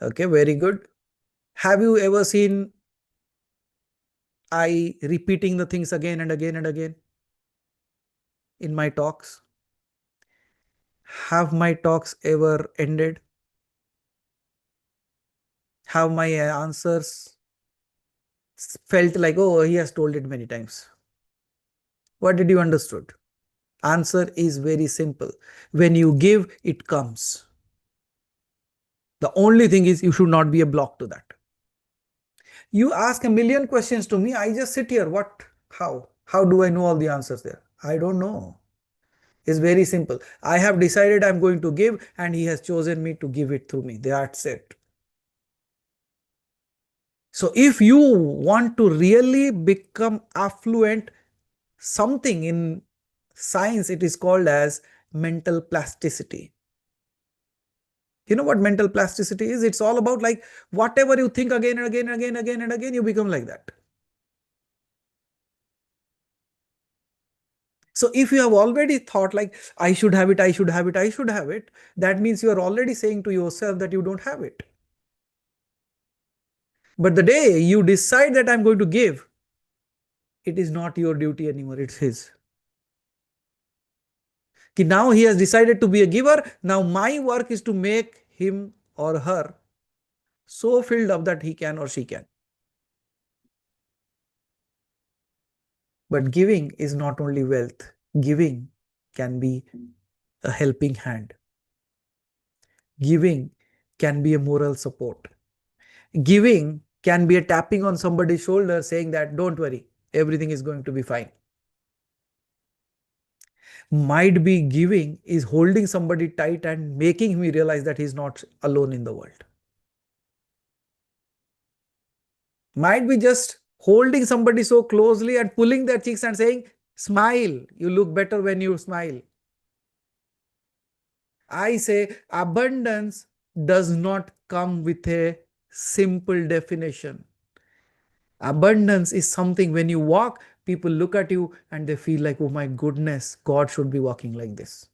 A: Okay, very good. Have you ever seen I repeating the things again and again and again in my talks? Have my talks ever ended? Have my answers felt like, oh, he has told it many times? What did you understood? Answer is very simple. When you give, it comes. The only thing is you should not be a block to that. You ask a million questions to me, I just sit here. What? How? How do I know all the answers there? I don't know. It's very simple. I have decided I'm going to give, and he has chosen me to give it through me. That's it. So if you want to really become affluent, something in science it is called as mental plasticity. You know what mental plasticity is? It's all about like whatever you think again and again and again and again and again, you become like that. So if you have already thought like, I should have it, I should have it, I should have it, that means you are already saying to yourself that you don't have it. But the day you decide that I'm going to give, it is not your duty anymore, it's his. Now he has decided to be a giver. Now my work is to make him or her so filled up that he can or she can. But giving is not only wealth, giving can be a helping hand. Giving can be a moral support. Giving can be a tapping on somebody's shoulder saying that, don't worry, everything is going to be fine. Might be giving is holding somebody tight and making him realize that he's not alone in the world. Might be just holding somebody so closely and pulling their cheeks and saying, smile, you look better when you smile. I say abundance does not come with a simple definition. Abundance is something when you walk, people look at you and they feel like, oh my goodness, God should be walking like this.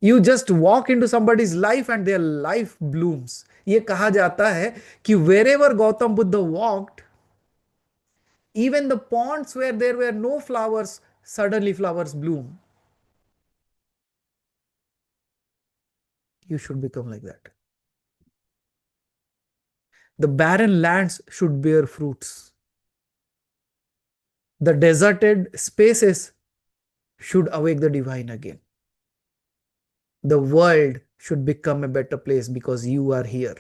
A: You just walk into somebody's life and their life blooms. ये कहा जाता है कि wherever Gautam Buddha walked, even the ponds where there were no flowers, suddenly flowers bloom. You should become like that. The barren lands should bear fruits. The deserted spaces should awake the divine again. The world should become a better place because you are here.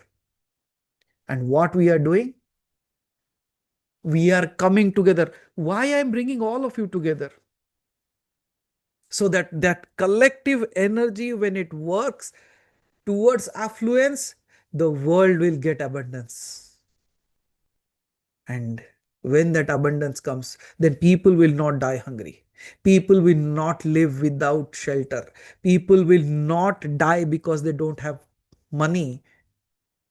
A: And what we are doing? We are coming together. Why I am bringing all of you together? So that collective energy, when it works towards affluence, the world will get abundance. And when that abundance comes, then people will not die hungry. People will not live without shelter. People will not die because they don't have money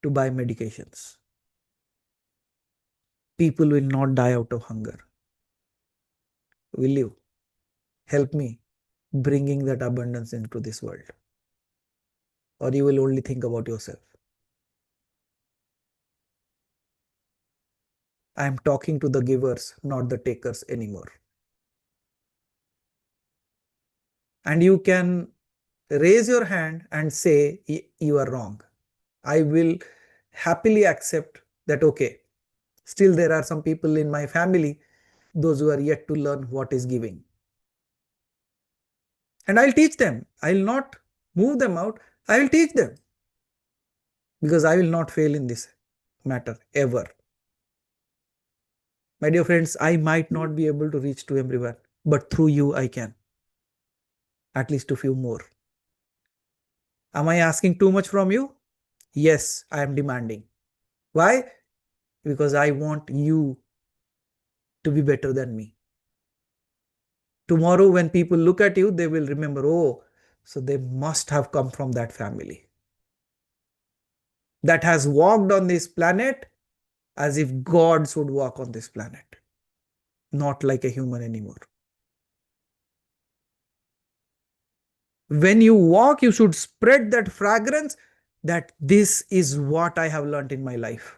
A: to buy medications. People will not die out of hunger. Will you help me bringing that abundance into this world? Or you will only think about yourself? I am talking to the givers, not the takers anymore. And you can raise your hand and say, you are wrong. I will happily accept that, okay, still there are some people in my family, those who are yet to learn what is giving. And I'll teach them. I'll not move them out. I will teach them. Because I will not fail in this matter ever. My dear friends, I might not be able to reach to everyone, but through you I can. At least a few more. Am I asking too much from you? Yes, I am demanding. Why? Because I want you to be better than me. Tomorrow, when people look at you, they will remember, oh, so they must have come from that family that has walked on this planet as if gods would walk on this planet, not like a human anymore. When you walk, you should spread that fragrance, that this is what I have learned in my life.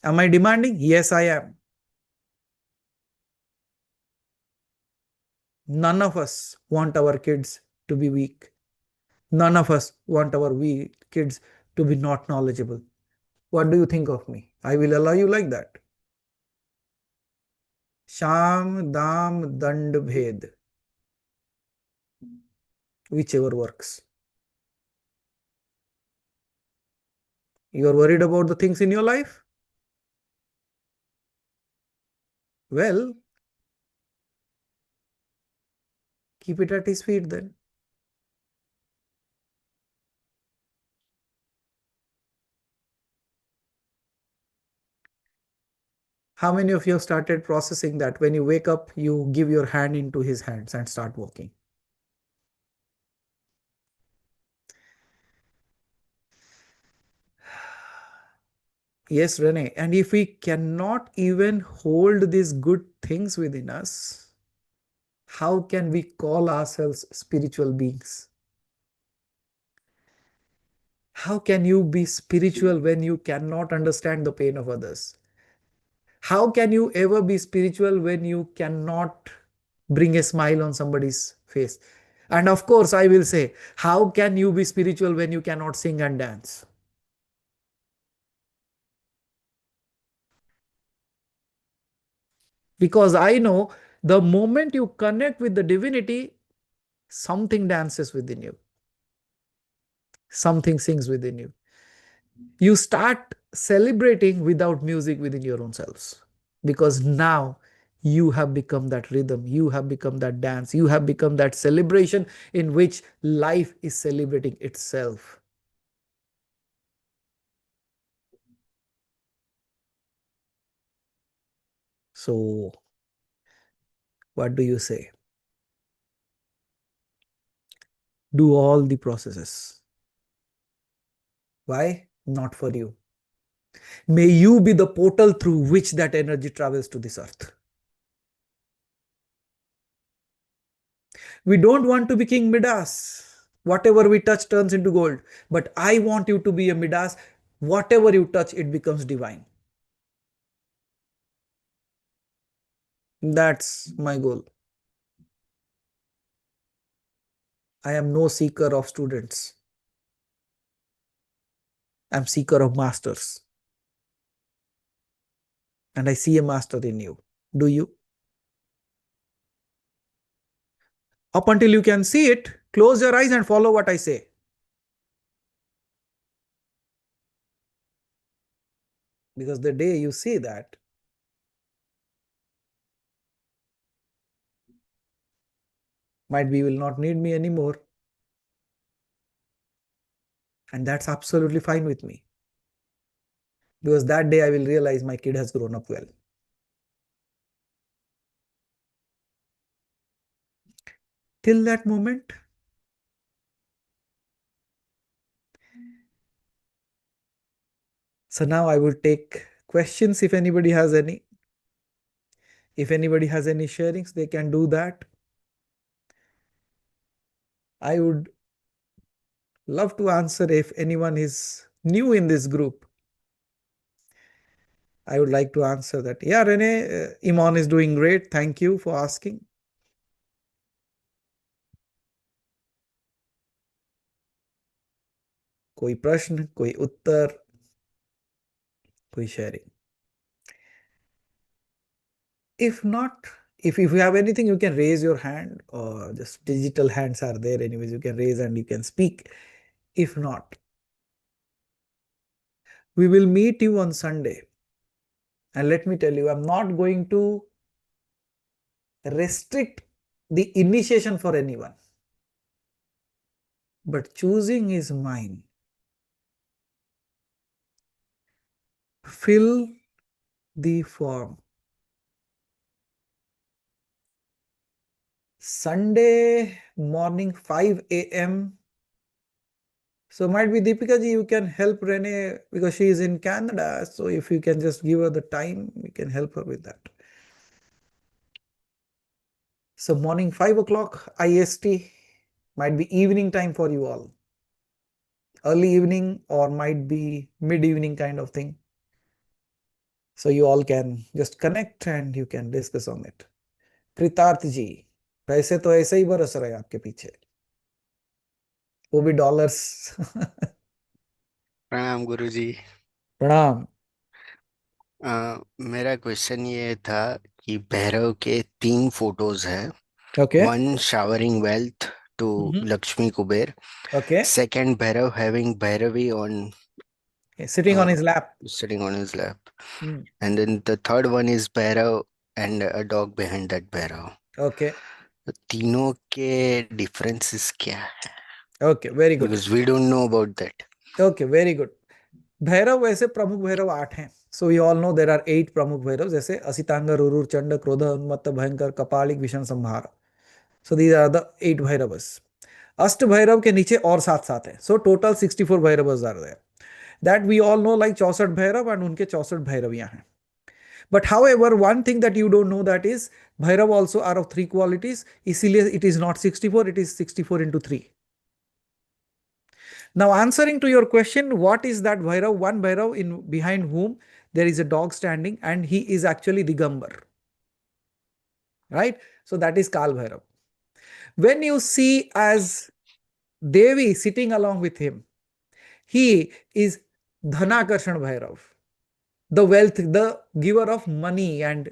A: Am I demanding? Yes, I am. None of us want our kids to be weak. None of us want our kids to be not knowledgeable. What do you think of me? I will allow you like that. Sham, Dam, Dand, Bhed, whichever works. You are worried about the things in your life? Well, keep it at his feet then. How many of you have started processing that when you wake up, you give your hand into his hands and start walking? Yes, Renee. And if we cannot even hold these good things within us, how can we call ourselves spiritual beings? How can you be spiritual when you cannot understand the pain of others? How can you ever be spiritual when you cannot bring a smile on somebody's face? And of course, I will say, how can you be spiritual when you cannot sing and dance? Because I know the moment you connect with the divinity, something dances within you, something sings within you. You start celebrating without music within your own selves, because now you have become that rhythm, you have become that dance, you have become that celebration in which life is celebrating itself. So, what do you say? Do all the processes. Why? Not for you. May you be the portal through which that energy travels to this earth. We don't want to be King Midas. Whatever we touch turns into gold. But I want you to be a Midas. Whatever you touch, it becomes divine. That's my goal. I am no seeker of students. I'm seeker of masters. And I see a master in you. Do you? Up until you can see it, close your eyes and follow what I say. Because the day you see that, might be you will not need me anymore. And that's absolutely fine with me. Because that day I will realize my kid has grown up well. Till that moment, so now I will take questions if anybody has any. If anybody has any sharings, they can do that. I would love to answer if anyone is new in this group. I would like to answer that. Yeah, Renee, Iman is doing great. Thank you for asking. कोई प्रश्न, कोई उत्तर, कोई sharing. If not, if you have anything, you can raise your hand, or just digital hands are there anyways. You can raise and you can speak. If not, we will meet you on Sunday. And let me tell you, I'm not going to restrict the initiation for anyone, but choosing is mine. Fill the form. Sunday morning 5 a.m. So might be Deepika ji, you can help Renee because she is in Canada. So if you can just give her the time, we can help her with that. So morning 5 o'clock IST might be evening time for you all. Early evening or might be mid-evening kind of thing. So you all can just connect and you can discuss on it. कृतार्थ जी, पैसे तो ऐसे ही बरस रहे हैं आपके पीछे, वो भी डॉलर्स।
B: प्रणाम गुरुजी।
A: प्रणाम।
B: मेरा क्वेश्चन ये था कि भैरव के 3 फोटोज हैं।
A: Okay.
B: One showering wealth to Lakshmi Kuber,
A: okay.
B: Second Bhairav having Bhairavi on
A: sitting on his lap.
B: sitting on his lap, and then the third one is Bhairav and a dog behind that Bhairav.
A: Okay.
B: तो तीनों के differences क्या है?
A: Okay, very good.
B: Because we don't know about that.
A: Okay, very good. Bhairav वैसे प्रमुख भैरव 8 हैं। So we all know there are 8 प्रमुख भैरव, जैसे असितांग, रुरुर, चंड, क्रोध, उन्मत्त, भयंकर, Kapalik, Vishan, Samhar. So these are the 8 Bhairavas. Ashta Bhairav के नीचे और 7 7 है। So total 64 Bhairavas are there. That we all know, like 64 Bhairav and उनके 64 भैरवियां हैं। But however one thing that you don't know, that is Bhairav also are of 3 qualities, इसीलिए it is not 64, it is 64 into 3. Now, answering to your question, what is that Bhairav? One Bhairav in behind whom there is a dog standing, and he is actually Digambar. Right? So that is Kal Bhairav. When you see as Devi sitting along with him, he is Dhana Akarshana Bhairav, the wealth, the giver of money and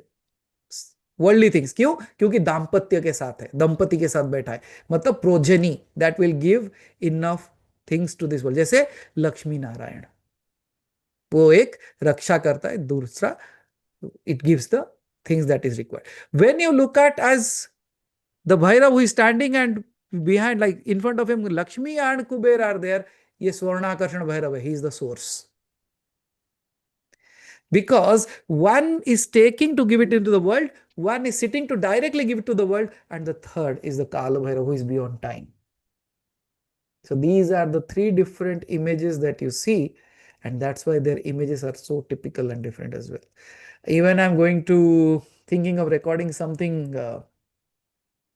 A: worldly things. क्यों? क्योंकि दाम्पत्य के साथ है, दंपति के साथ बैठा है, मतलब progeny that will give enough things to this world. जैसे लक्ष्मी नारायण, वो एक रक्षा करता है, दूसरा it gives the things that is required. When you look at as the Bhairav who is standing and behind, like in front of him, Lakshmi and Kuber are there, ये स्वर्णाकर्षण भैरव है, he is the source. Because one is taking to give it into the world, one is sitting to directly give it to the world, and the third is the Kala Bhairava who is beyond time. So these are the 3 different images that you see, and that's why their images are so typical and different as well. Even I'm going to thinking of recording something.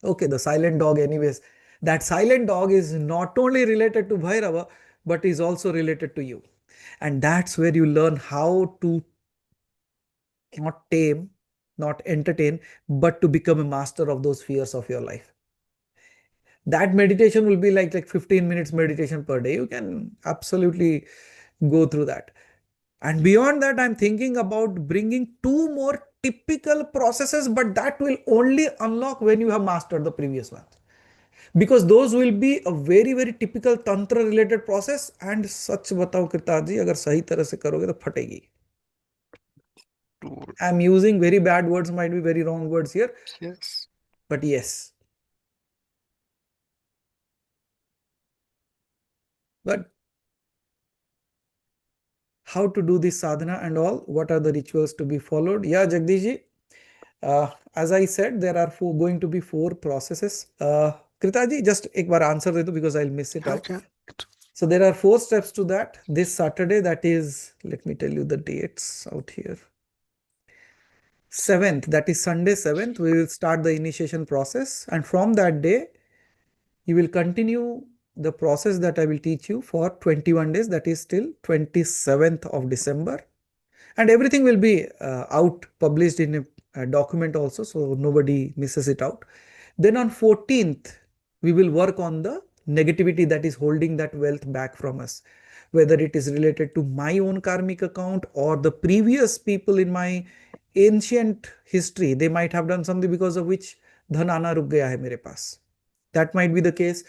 A: Okay, the silent dog anyways. That silent dog is not only related to Bhairava, but is also related to you. And that's where you learn how to not tame, not entertain, but to become a master of those fears of your life. That meditation will be like 15 minutes meditation per day. You can absolutely go through that. And beyond that, I'm thinking about bringing 2 more typical processes, but that will only unlock when you have mastered the previous ones. Because those will be a very, very typical tantra related process. And सच बताओ कृतार्थ जी, अगर सही तरह से करोगे तो फटेगी. I'm using very bad words, might be very wrong words here.
B: Yes.
A: But yes. But how to do this sadhana and all, what are the rituals to be followed? Yeah, Jagdish ji. As I said, there are going to be 4 processes. Krita ji, just एक बार answer दे दो because I'll miss it out.
B: Okay.
A: So there are 4 steps to that. This Saturday, that is, let me tell you the dates out here. 7th, that is Sunday 7th, we will start the initiation process. And from that day, you will continue the process that I will teach you for 21 days. That is till 27th of December. And everything will be out, published in a document also, so nobody misses it out. Then on 14th, we will work on the negativity that is holding that wealth back from us, whether it is related to my own karmic account or the previous people in my ancient history. They might have done something because of which धन आना रुक गया है मेरे पास. That might be the case.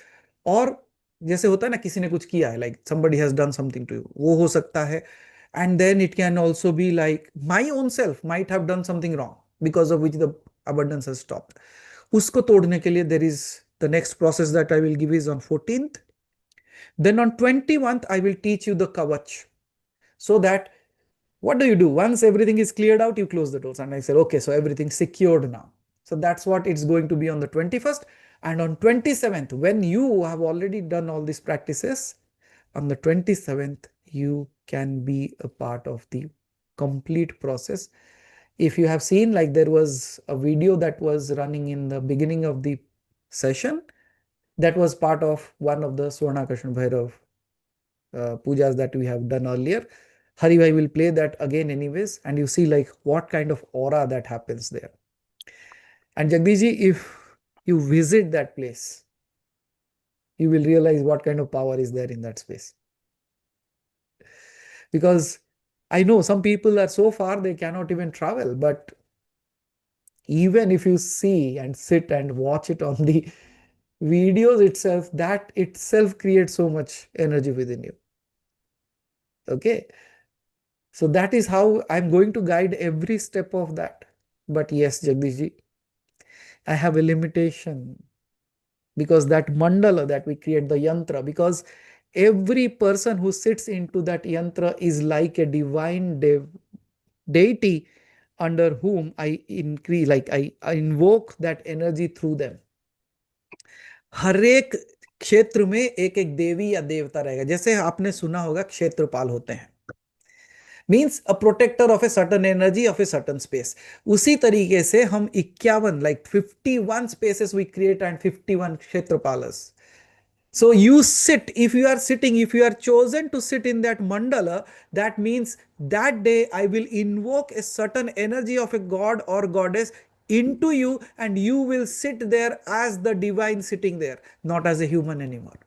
A: और जैसे होता है ना, किसी ने कुछ किया है, like somebody has done something to you, वो हो सकता है. And then it can also be like my own self might have done something wrong because of which the abundance has stopped. उसको तोड़ने के लिए there is the next process that I will give is on 14th. Then on 21st, I will teach you the kavach. So that what do you do? Once everything is cleared out, you close the doors. And I said, okay, so everything's secured now. So that's what it's going to be on the 21st. And on 27th, when you have already done all these practices, on the 27th, you can be a part of the complete process. If you have seen, like there was a video that was running in the beginning of the session, that was part of one of the Swarnakarshana Bhairav pujas that we have done earlier. Hari Bhai will play that again anyways, and you see like what kind of aura that happens there. And Jagdishji, if you visit that place, you will realize what kind of power is there in that space. Because I know some people are so far they cannot even travel, but even if you see and sit and watch it on the videos itself, that itself creates so much energy within you. Okay. So that is how I'm going to guide every step of that. But yes, Jagdishji, I have a limitation because that mandala that we create, the yantra, because every person who sits into that yantra is like a divine deity under whom I increase, like I invoke that energy through them. हर एक क्षेत्र में एक एक देवी या देवता रहेगा. जैसे आपने सुना होगा क्षेत्रपाल होते हैं, means a protector of a certain energy of a certain space. उसी तरीके से हम 51 like 51 spaces we create and 51 kshetrapals. So you sit, if you are sitting, if you are chosen to sit in that mandala, that means that day I will invoke a certain energy of a god or goddess into you, and you will sit there as the divine sitting there, not as a human anymore.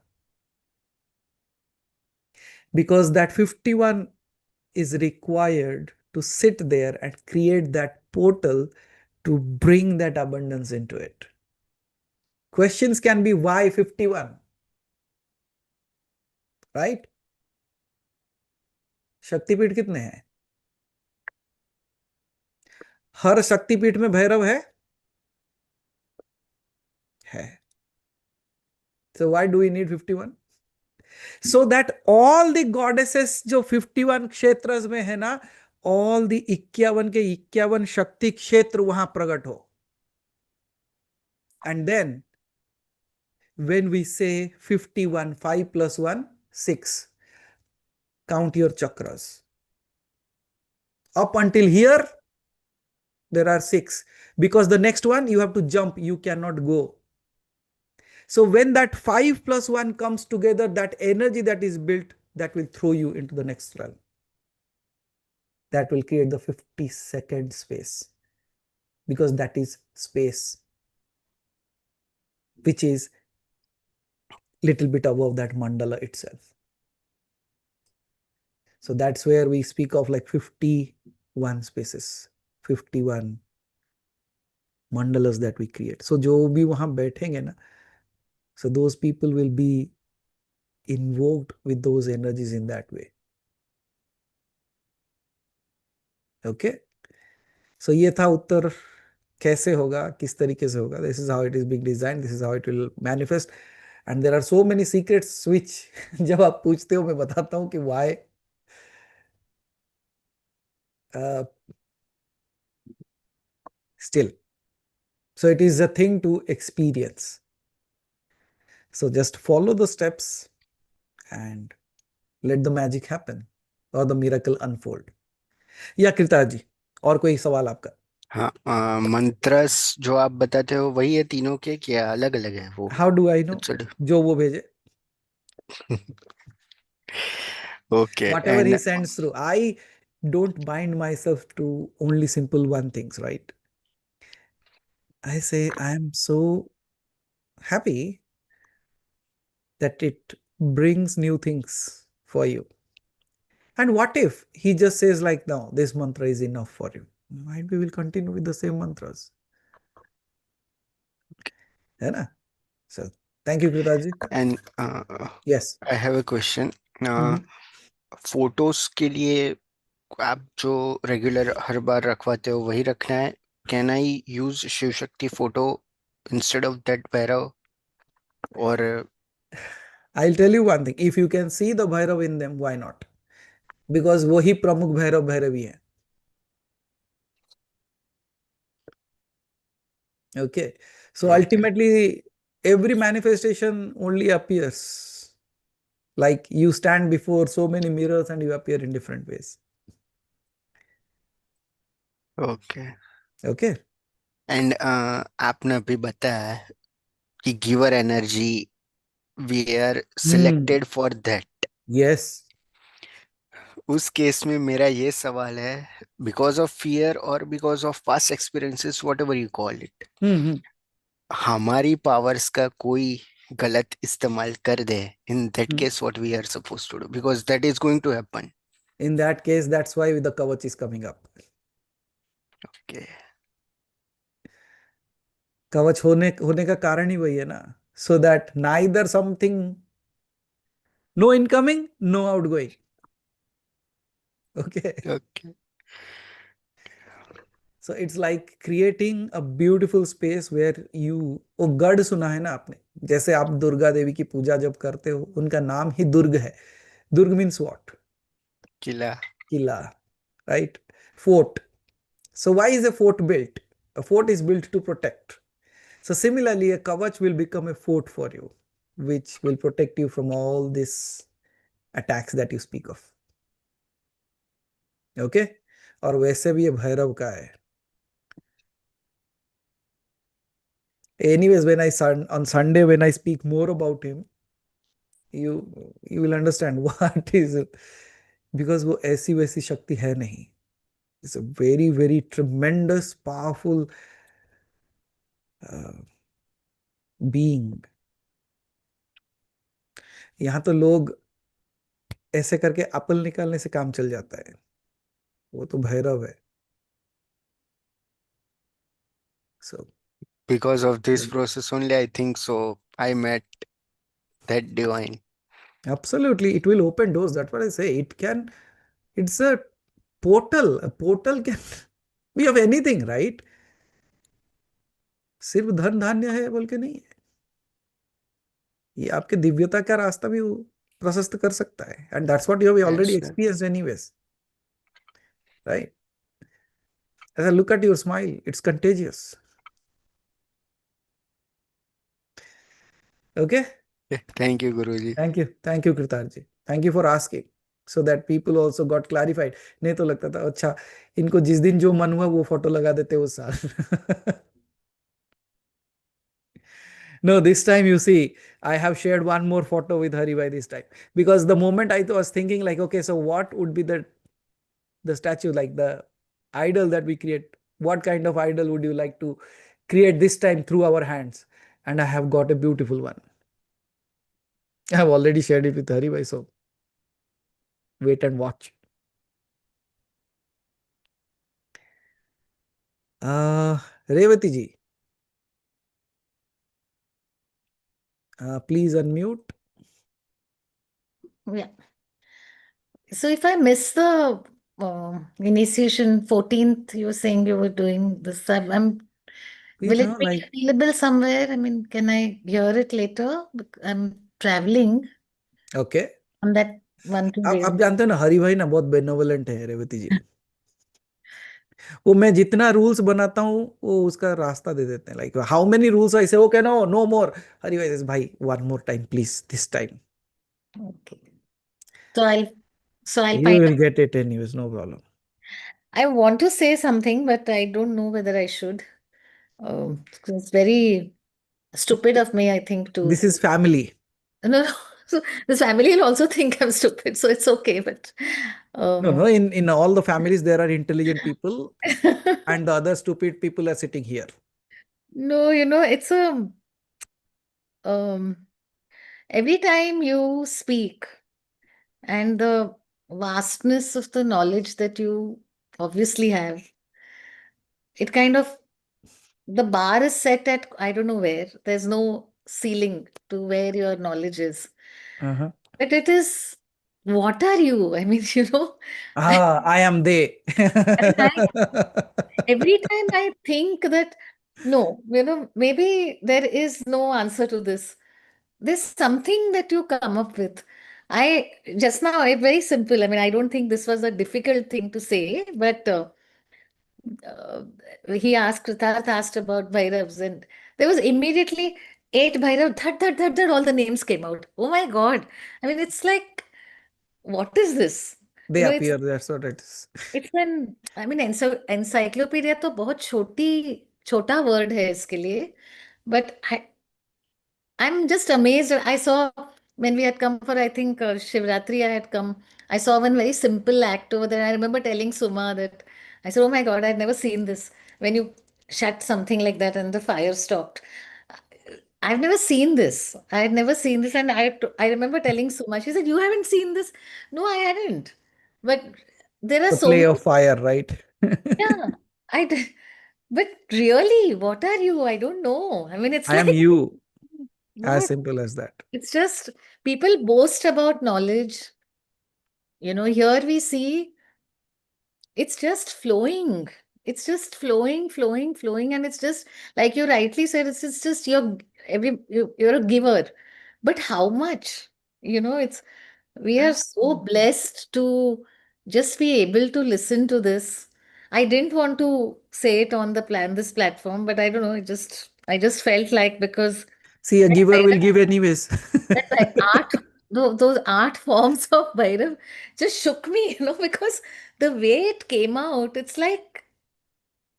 A: Because that 51 is required to sit there and create that portal to bring that abundance into it. Questions can be why 51, right? शक्तिपीठ कितने हैं? हर शक्तिपीठ में भैरव है. So why do we need 51? So that all the goddesses जो 51 क्षेत्र में है ना, all the 51 के 51 शक्ति क्षेत्र वहां प्रकट हो. And then when we say 51, 5 plus 1, 6, count your chakras. Up until here, there are 6. Because the next one, you have to jump, you cannot go. So when that 5 plus 1 comes together, that energy that is built, that will throw you into the next realm. That will create the 50-second space. Because that is space, which is little bit above that mandala itself. So that's where we speak of like 51 spaces, 51 mandalas that we create. So जो भी वहां बैठेंगे ना, so those people will be invoked with those energies in that way. Okay. So ये था उत्तर. कैसे होगा, किस तरीके से होगा. This is how it is being designed. This is how it will manifest. And there are so many secrets which जब आप पूछते हो मैं बताता हूँ कि why still. So it is a thing to experience. So just follow the steps and let the magic happen or the miracle unfold. या कृताज जी, और कोई सवाल आपका?
B: हाँ, मंत्रस जो आप बताते हो वही है तीनों के, क्या अलग अलग है वो?
A: How do I know? जो वो भेजे.
B: Okay,
A: Whatever he
B: and
A: sends through, I don't bind myself to only simple one things, right? I say I am so happy that it brings new things for you. And what if he just says like, no, this mantra is enough for you? Might we will continue with the same mantras. है ना? So thank you, Kritaji.
B: and
A: Yes.
B: I have a question.
A: Mhm.
B: Photos के लिए आप जो regular हर बार रखवाते हो वही रखना है? Can I use Shiv Shakti photo instead of that Bhairav? और
A: I'll tell you one thing. If you can see the Bhairav in them, why not? Because वही प्रमुख भैरव भैरवी है. Okay. So
B: okay,
A: ultimately, every manifestation only appears Like you stand before so many mirrors and you appear in different ways.
B: Okay.
A: Okay.
B: And आपने अभी बताया कि giver energy we are
A: Hmm.
B: Selected for that.
A: Yes.
B: उस case में मेरा ये सवाल है, बिकॉज ऑफ फियर और because of past experiences whatever you call it,
A: Hmm.
B: हमारी पावर्स का कोई गलत इस्तेमाल कर दे, in that
A: Hmm.
B: Case what we are suppose to do, because that is going to happen.
A: In that case, that's why the kavach is coming up.
B: Okay.
A: कवच होने का कारण ही वही है ना. So that neither something, no incoming, no outgoing. Okay.
B: Okay.
A: So it's like creating a beautiful space where you. वो गढ़ सुना है ना आपने? जैसे आप दुर्गा देवी की पूजा जब करते हो, उनका नाम ही दुर्ग है. Durg means what?
B: किला।
A: किला. Right. Fort. So why is a fort built? A fort is built to protect. So similarly, a kavach will become a fort for you, which will protect you from all these attacks that you speak of. Okay. और वैसे भी ये भैरव का है. Anyways, on Sunday when I speak more about him, you will understand what is it. Because वो ऐसी वैसी शक्ति है नहीं. It's a very very tremendous powerful uh, being. यहाँ तो लोग ऐसे करके एप्पल निकालने से काम चल जाता है. वो तो भैरव है. So
B: because of this process only I think so I met that divine.
A: absolutely, it will open doors. That's what I say. It can. It's a portal. A portal can be of anything, right? सिर्फ धन धान्य है बोल के नहीं है. ये आपके दिव्यता का रास्ता भी वो प्रशस्त कर सकता है. And that's what you have already
B: yes.
A: Experienced anyways. Right. As I look at your smile, it's contagious. Okay.
B: Thank you Guruji.
A: Thank you, Kritarji. Thank you for asking. So that people also got clarified. नहीं तो लगता था अच्छा, इनको जिस दिन जो मन हुआ वो फोटो लगा देते उस साल. No, this time you see, I have shared one more photo with Hari by this time. Because the moment I was thinking like, okay, so what would be the statue, like the idol that we create? What kind of idol would you like to create this time through our hands? And I have got a beautiful one. I have already shared it with Hari bhai, so wait and watch. Uh, Revati ji, please unmute.
C: Yeah. So if I miss the initiation 14th, you were saying you were doing this.
A: You
C: Will it
A: know,
C: be
A: like,
C: available somewhere? I mean, can I hear it later? I'm traveling
A: okay.
C: on that one two
A: आप
C: days.
A: जानते हो ना, हरि भाई ना बहुत benevolent है रेवती जी. वो मैं जितना रूल्स बनाता हूँ वो उसका रास्ता दे देते हैं. लाइक हाउ मेनी रूल्स आई से, ओके नो नो मोर. हरि भाई भाई one more time please, this time.
C: Okay. So I'll
A: You
C: find
A: will
C: out.
A: get it anyways, no problem.
C: I want to say something, but I don't know whether I should. It's very stupid of me, I think, to
A: This is family.
C: no, no. So this family will also think I'm stupid, so it's okay. But
A: No,
C: um,
A: no, in all the families there are intelligent people and the other stupid people are sitting here.
C: no, it's a um, every time you speak and the vastness of the knowledge that you obviously have, it kind of the bar is set at I don't know where. There's no ceiling to where your knowledge is.
A: Uh-huh.
C: But it is, what are you? I mean,
A: Ah, I am they.
C: and every time I think that, no, maybe there is no answer to this. There's something that you come up with. I just now, very simple. I mean, I don't think this was a difficult thing to say, but uh, he asked, Kritarth asked about Bhairavs, and there was immediately Eight Bhairav, that, all the names came out. Oh my God. I mean, it's like, what is this?
A: They appear, that's what it is.
C: it's an, I mean, encyclopedia तो बहुत छोटा word है इसके लिए. But I'm just amazed. I saw when we had come for, I think, Shivratri, I had come. I saw one very simple act over there. I remember telling Suma that I said, "Oh my God, I'd never seen this." When you shut something like that and the fire stopped. I've never seen this. I had never seen this. And I remember telling Suma, she said, "You haven't seen this?" No, I hadn't. But there are
A: The
C: so
A: play
C: many.
A: of fire, right?
C: Yeah, I did. But really, what are you? I don't know. I mean, it's
A: I am
C: like,
A: you, as
C: what?
A: simple as that.
C: It's just people boast about knowledge. Here we see it's just flowing. It's just flowing, flowing, flowing. And it's just like you rightly said, it's just you're a giver. But how much? It's we are so blessed to just be able to listen to this. I didn't want to say it on this platform, but I don't know, I just felt like because
A: See, a giver will
C: that
A: give anyways.
C: that art, those art forms of Bhairav just shook me, because the way it came out, it's like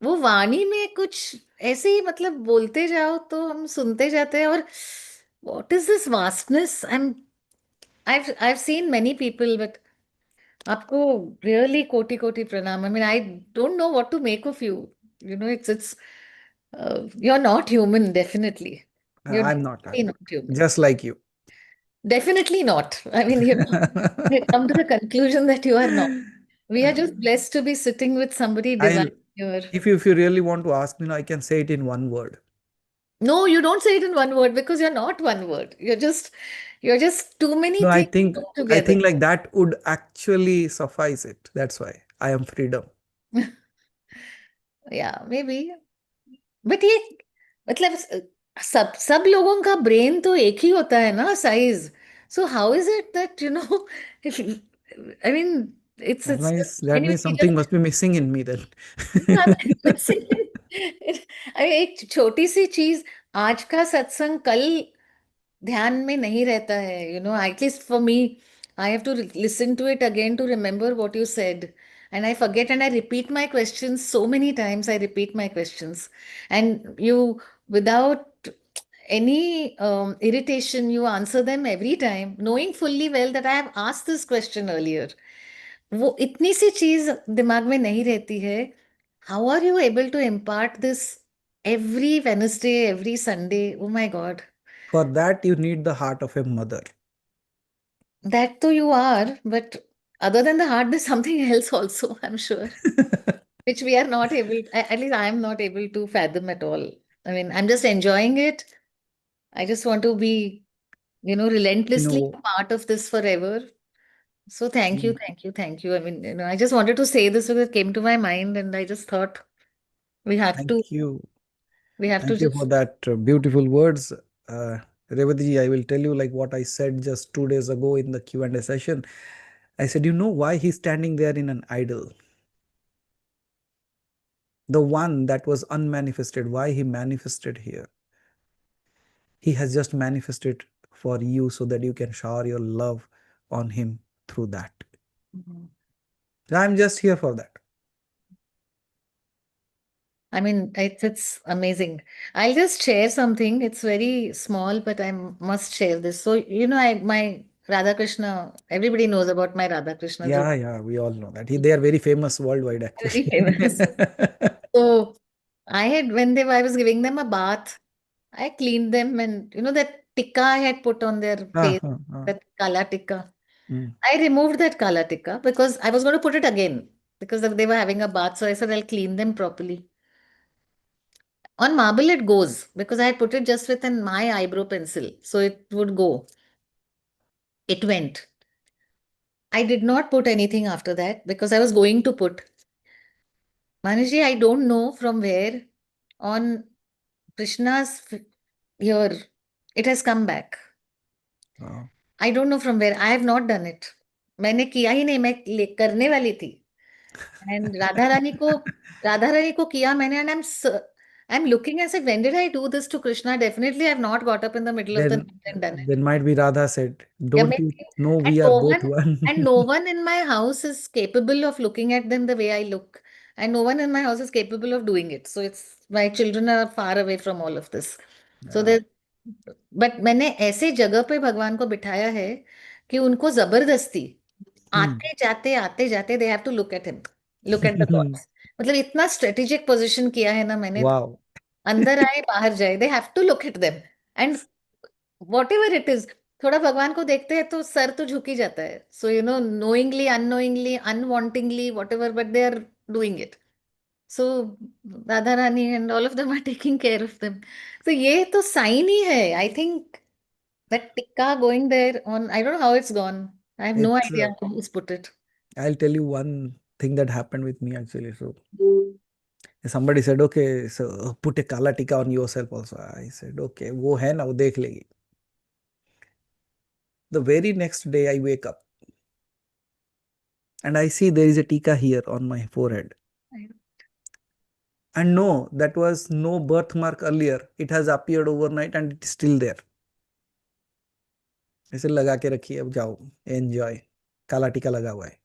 C: वो वाणी में कुछ ऐसे ही मतलब बोलते जाओ तो हम सुनते जाते हैं और what is this vastness? I've seen many people, but आपको really कोटि कोटि प्रणाम. I mean, I don't know what to make of you. You're not human, definitely. You're
A: I'm not.
C: definitely not human.
A: Just like you.
C: Definitely not. I mean, we come to the conclusion that you are not. We are just blessed to be sitting with somebody divine
A: I'll
C: here.
A: if you really want to ask me, I can say it in one word.
C: No, you don't say it in one word because you're not one word. You're just too many
A: No, I
C: things
A: think
C: put
A: I
C: together.
A: think like that would actually suffice it. That's why I am freedom.
C: Yeah, maybe. But ये मतलब सब लोगों का brain तो एक ही होता है ना size. So how is it that I mean
A: That
C: it's
A: means that
C: anyway
A: means something must be missing in me then.
C: अरे एक छोटी सी चीज, आज का सत्संग कल ध्यान में नहीं रहता है. At least for me, I have to listen to it again to remember what you said. And I forget, and I repeat my questions so many times. I repeat my questions, and you, without any irritation, you answer them every time, knowing fully well that I have asked this question earlier. वो इतनी सी चीज दिमाग में नहीं रहती है. How are you able to impart this every Wednesday, every Sunday? Oh my God.
A: For that, you need the heart of a mother.
C: That too you are, but other than the heart, there's something else also, I'm sure, which we are not able, at least I am not able to fathom at all. I mean, I'm just enjoying it. I just want to be,
A: You
C: relentlessly
A: know,
C: a part of this forever. So thank you,
A: mm,
C: thank you, thank you. I mean, I just wanted to say this because it came to my mind and I just thought we have to,
A: thank you.
C: we have to
A: Thank you for
C: just,
A: that beautiful words. Revati, I will tell you like what I said just 2 days ago in the Q&A session. I said, you know why he's standing there in an idol? The one that was unmanifested, why he manifested here? He has just manifested for you so that you can shower your love on him through that.
C: Mhm.
A: I'm just here for that.
C: I mean, it's amazing. I'll just share something. It's very small, but I must share this. So, my Radha Krishna, everybody knows about my Radha Krishna,
A: Yeah, yeah, we all know that. They are very famous worldwide,
C: very
A: actually.
C: famous. So, I was giving them a bath, I cleaned them, and that tikka I had put on their face,
A: Ah.
C: that kala tikka.
A: Mm.
C: I removed that kala tikka because I was going to put it again because they were having a bath. So I said I'll clean them properly. On marble, it goes because I had put it just with my eyebrow pencil. So it would go. It went. I did not put anything after that because I was going to put. Manishji, I don't know from where on Krishna's here, it has come back.
A: Wow.
C: I don't know from where. I have not done it. मैंने किया ही नहीं, मैं करने वाली थी. And Radha Rani को किया मैंने. And I'm looking and said, when did I do this to Krishna? Definitely, I've not got up in the middle of the
A: Then,
C: night and done it.
A: then might be Radha said,
C: Yeah,
A: "Don't you
C: maybe.
A: know
C: And
A: we are
C: no
A: both
C: one, and no
A: one?"
C: one in my house is capable of looking at them the way I look. And no one in my house is capable of doing it. So it's my children are far away from all of this. So
A: Yeah.
C: there, but मैंने ऐसे जगह पे भगवान को बिठाया है कि उनको जबरदस्ती
A: Hmm.
C: आते जाते they have to look at the gods मतलब इतना स्ट्रेटेजिक पोजीशन किया है ना मैंने
A: Wow.
C: अंदर आए बाहर जाए they have to look at them and whatever it is थोड़ा भगवान को देखते हैं तो सर तो झुक ही जाता है so you know knowingly unknowingly unwantingly whatever but they are doing it so Radha Rani and all of them are taking care of them तो ये तो साइन ही है I think that tikka going there on, I don't know how it's gone. I have no
A: It's.
C: idea who's put it.
A: I'll tell you one thing that happened with me actually. So somebody said, "Okay, so put a kala tika on yourself also." I said, "Okay, वो है ना वो देख लेगी." The very next day I wake up and I see there is a tika here on my forehead.
C: I-
A: And no, that was no birthmark earlier. It has appeared overnight and it is still there. ऐसे लगा के रखिए अब जाओ enjoy काला टीका लगा हुआ है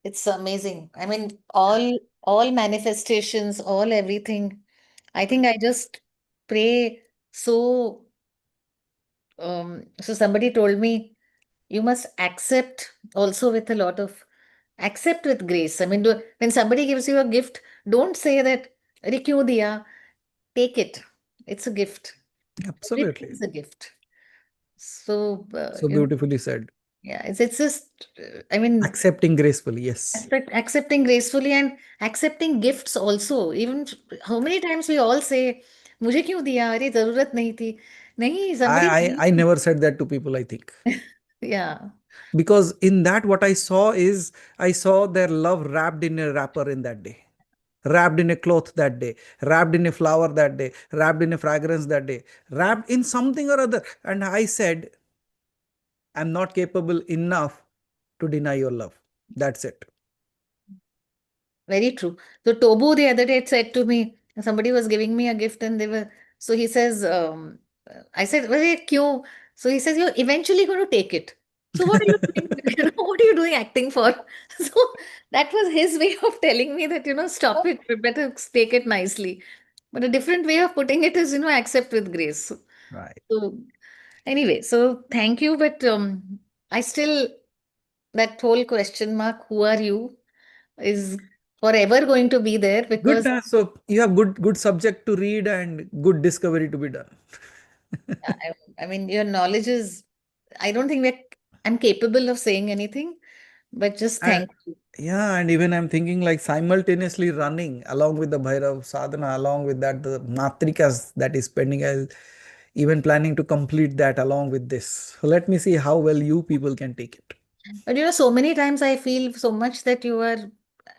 C: It's amazing. I mean, all manifestations, all everything. I think I just pray so so somebody told me you must accept also with a lot of accept with grace. I mean, when somebody gives you a gift, don't say that "Arey, kyun diya?" Take it. It's a gift. Everything
A: absolutely
C: is a gift. So,
A: so beautifully said
C: yeah, it's just, I mean,
A: accepting gracefully yes
C: accepting gracefully and accepting gifts also. Even how many times we all say, मुझे क्यों दिया? अरे जरूरत नहीं थी. नहीं,
A: I,
C: somebody
A: I never said that to people I think
C: yeah,
A: because in that what I saw is I saw their love wrapped in a wrapper in that day wrapped in a cloth that day wrapped in a flower that day wrapped in a fragrance that day wrapped in something or other and I said I'm not capable enough to deny your love that's it
C: very true. So Tobu the other day said to me, somebody was giving me a gift and they were, so he says, I said, "Arey, kyun?" So he says, "You're eventually going to take it." So what are you doing? You know, what are you doing acting for? So that was his way of telling me that, stop it. You better take it nicely. But a different way of putting it is, accept with grace.
A: right
C: So anyway, so thank you. But I still, that whole question mark, who are you, is forever going to be there
A: good
C: because
A: so you have good subject to read and good discovery to be done
C: I mean, your knowledge is, I don't think I'm capable of saying anything, but just
A: and
C: thank you.
A: yeah and even I'm thinking like simultaneously running along with the Bhairav sadhana along with that the matrikas that is pending I'll even planning to complete that along with this so let me see how well you people can take it
C: But so many times I feel so much that you are,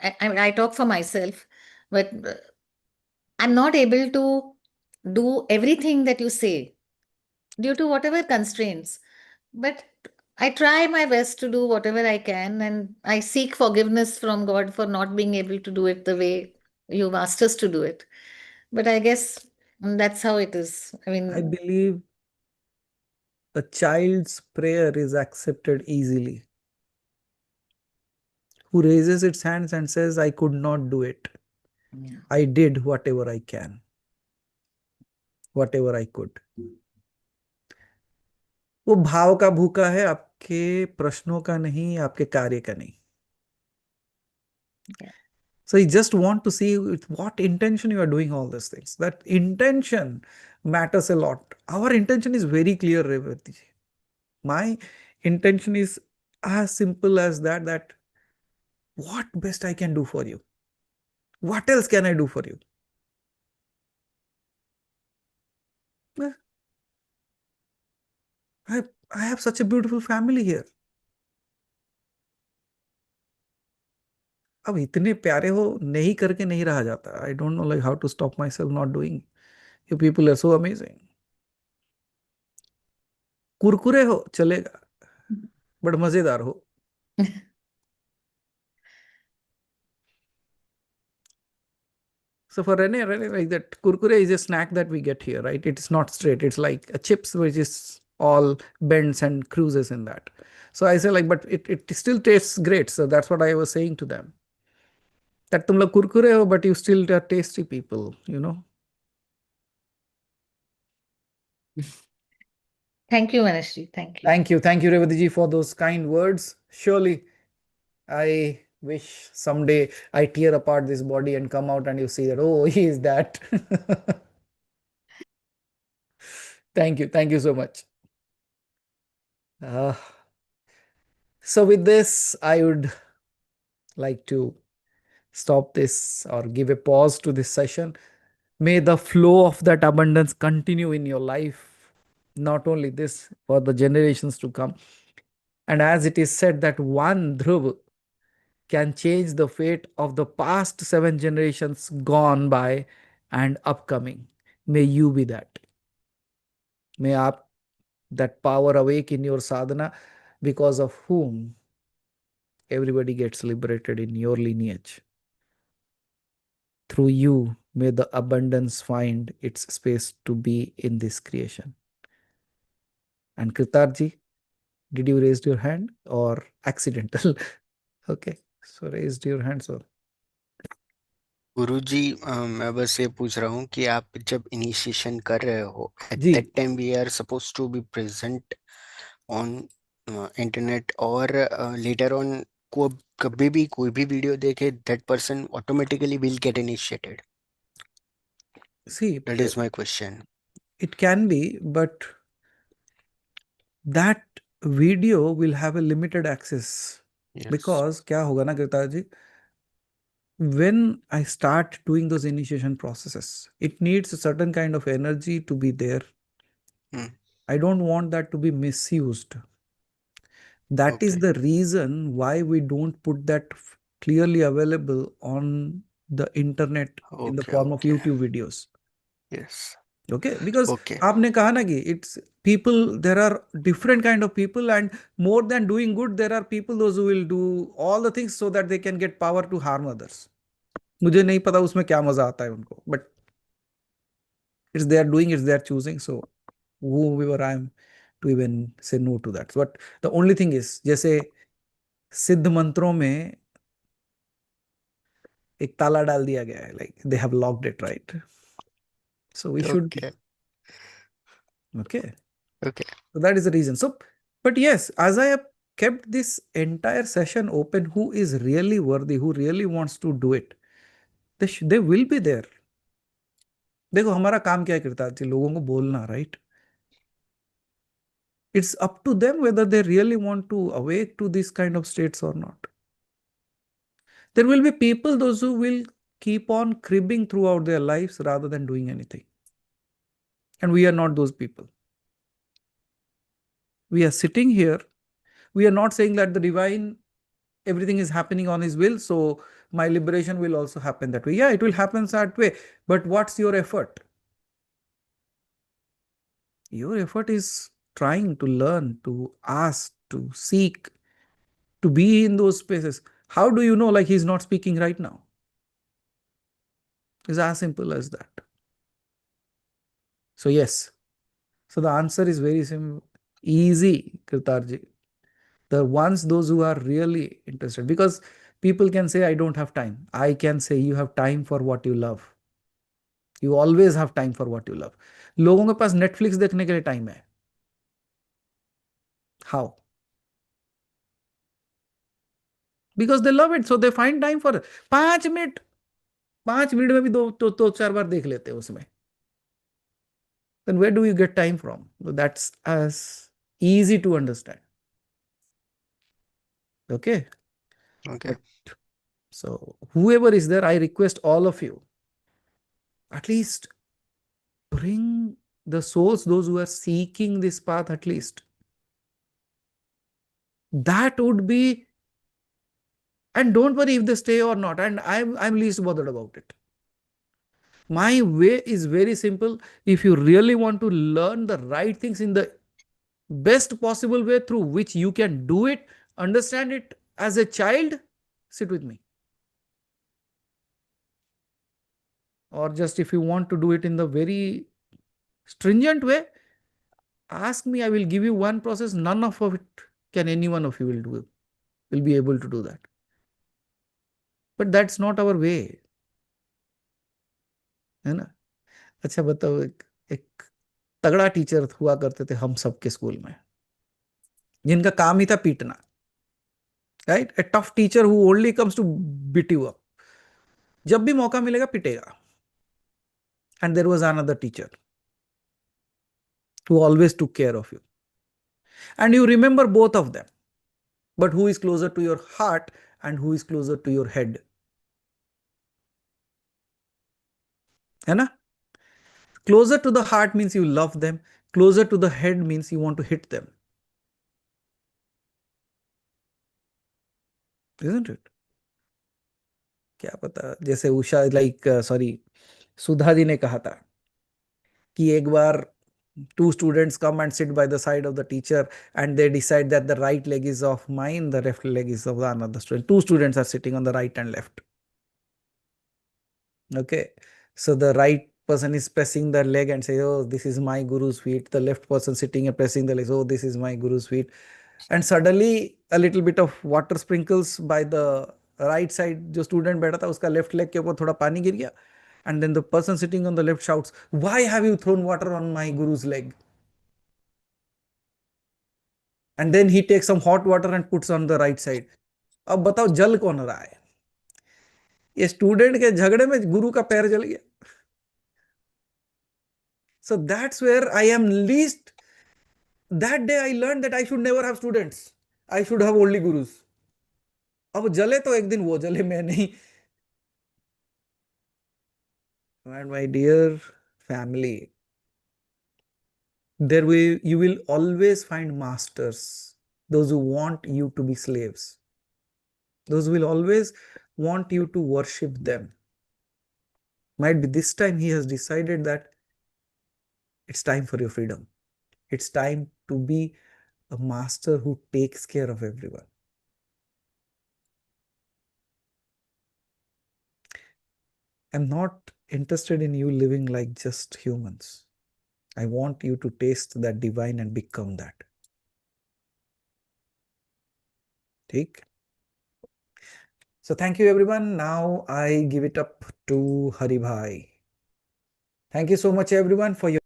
C: I talk for myself, but I'm not able to do everything that you say due to whatever constraints. But I try my best to do whatever I can, and I seek forgiveness from God for not being able to do it the way you've asked us to do it. But I guess that's how it is. I
A: I
C: mean,
A: believe a child's prayer is accepted easily who raises its hands and says I could not do it
C: yeah.
A: I did whatever I can whatever I could वो भाव का भूखा है आपके प्रश्नों का नहीं आपके कार्य का नहीं
C: Yeah.
A: so you just want to see with what intention you are doing all these things that intention matters a lot our intention is very clear Revati ji. My intention is as simple as that what best I can do for you what else can I do for you Eh, I have such a beautiful family here अब इतने प्यारे हो नहीं करके नहीं रहा जाता I don't know like how to stop myself not doing you people are so amazing Kurkure हो चलेगा बट मजेदार हो So for Rene, like that, kurkure is a snack that we get here, right? It's not straight. It's like a chips, which is all bends and cruises in that. So I say like, but it still tastes great. So that's what I was saying to them. That tum log kurkure ho, but you still are tasty people.
C: Thank you, Manashri. Thank you.
A: Thank you, Revati ji, for those kind words. Surely, I wish someday I tear apart this body and come out and you see that, oh, he is that. Thank you so much. Uh, so with this, I would like to stop this or give a pause to this session. May the flow of that abundance continue in your life, not only this, for the generations to come. And as it is said that one Dhruv can change the fate of the past 7 generations gone by and upcoming. May you be that. May that power awake in your sadhana, because of whom everybody gets liberated in your lineage. Through you, may the abundance find its space to be in this creation. And Kritarji, did you raise your hand or accidental? Okay, so raised your hand, so.
B: गुरुजी, मैं बस ये पूछ रहा हूँ कि आप जब initiation कर रहे हो, एट
A: जी,
B: that time we are suppose to be present on internet, और लेटर ऑन को कभी भी कोई भी वीडियो देखे, that person automatically will get initiated?
A: see,
B: that is my question.
A: it can be, but that video will have a limited access.
B: Yes.
A: Because क्या होगा ना कृता जी, when I start doing those initiation processes, it needs a certain kind of energy to be there. I don't want that to be misused. That is
B: Okay.
A: the reason why we don't put that clearly available on the internet in the
B: Okay.
A: form of
B: Okay.
A: YouTube videos.
B: Yes.
A: Okay, because
B: Okay.
A: आपने कहा ना कि it's people, there are different kind of people, and more than doing good, there are people those who will do all the things so that they can get power to harm others. मुझे नहीं पता उसमें क्या मजा आता है उनको, but it's they are doing, it's they are choosing. So whoever I am to even say no to that. But the only thing is, जैसे सिद्ध मंत्रों में एक ताला डाल दिया गया है, like they have locked it, right? So we should,
B: Okay.
A: okay.
B: Okay.
A: So that is the reason. So, but yes, as I have kept this entire session open, who is really worthy, who really wants to do it, they will be there. देखो हमारा काम क्या है कृता जी, लोगों को बोलना, right? It's up to them whether they really want to awake to this kind of states or not. There will be people, those who will keep on cribbing throughout their lives rather than doing anything. And we are not those people. We are sitting here. We are not saying that the divine, everything is happening on his will, so my liberation will also happen that way. Yeah, it will happen that way. But what's your effort? Your effort is trying to learn, to ask, to seek, to be in those spaces. How do you know like he's not speaking right now? It's as simple as that. So yes. So the answer is very simple, easy, Kritarji. The ones, those who are really interested, because people can say I don't have time. I can say you have time for what you love. You always have time for what you love. लोगों के पास Netflix देखने के लिए time है. How? Because they love it, so they find time for it. 5 minute, 5 minute में भी दो चार बार देख लेते हैं उसमें. Then where do you get time from? That's as easy to understand. Okay.
B: Okay.
A: But so whoever is there, I request all of you, at least bring the souls, those who are seeking this path, at least. That would be, and don't worry if they stay or not. And I'm least bothered about it. My way is very simple. If you really want to learn the right things in the best possible way through which you can do it, understand it as a child, sit with me. or just if you want to do it in the very stringent way, ask me, I will give you one process. None of it can any one of you will be able to do that. But that's not our way, है ना? अच्छा बताओ, एक तगड़ा teacher हुआ करते थे हम सबके स्कूल में, जिनका काम ही था पीटना, right? A tough teacher who only comes to beat you up, जब भी मौका मिलेगा पिटेगा. And there was another teacher who always took care of you. And you remember both of them. But who is closer to your heart and who is closer to your head? है ना? Closer to the heart means you love them. Closer to the head means you want to hit them. Isn't it? क्या पता, जैसे Usha sorry Sudha ji ने कहा था कि एक बार two students come and sit by the side of the teacher, and they decide that the right leg is of mine, the left leg is of the another student. Two students are sitting on the right and left. Okay, so the right person is pressing the leg and say, oh, this is my guru's feet. The left person sitting and pressing the legs, oh, this is my guru's feet. And suddenly a little bit of water sprinkles by the right side. जो student बैठा था उसका left leg के ऊपर थोड़ा पानी गिर गया. And then the person sitting on the left shouts, why have you thrown water on my guru's leg? And then he takes some hot water and puts on the right side. अब बताओ जल कौन रहा है? ये student के झगड़े में गुरु का पैर जल गया. So that's where I am least. That day I learned that I should never have students. I should have only gurus. अब जले तो एक दिन वो जले, मैं नहीं. And my dear family, you will always find masters, those who want you to be slaves. Those who will always want you to worship them. Might be this time he has decided that it's time for your freedom. It's time to be a master who takes care of everyone. I'm not interested in you living like just humans. I want you to taste that divine and become that. Take. So thank you everyone. Now I give it up to Hari Bhai. Thank you so much everyone for your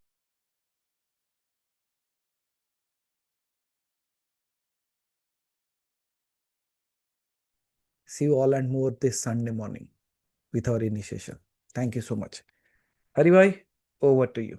A: see you all and more this Sunday morning with our initiation. Thank you so much. Hari Bhai, over to you.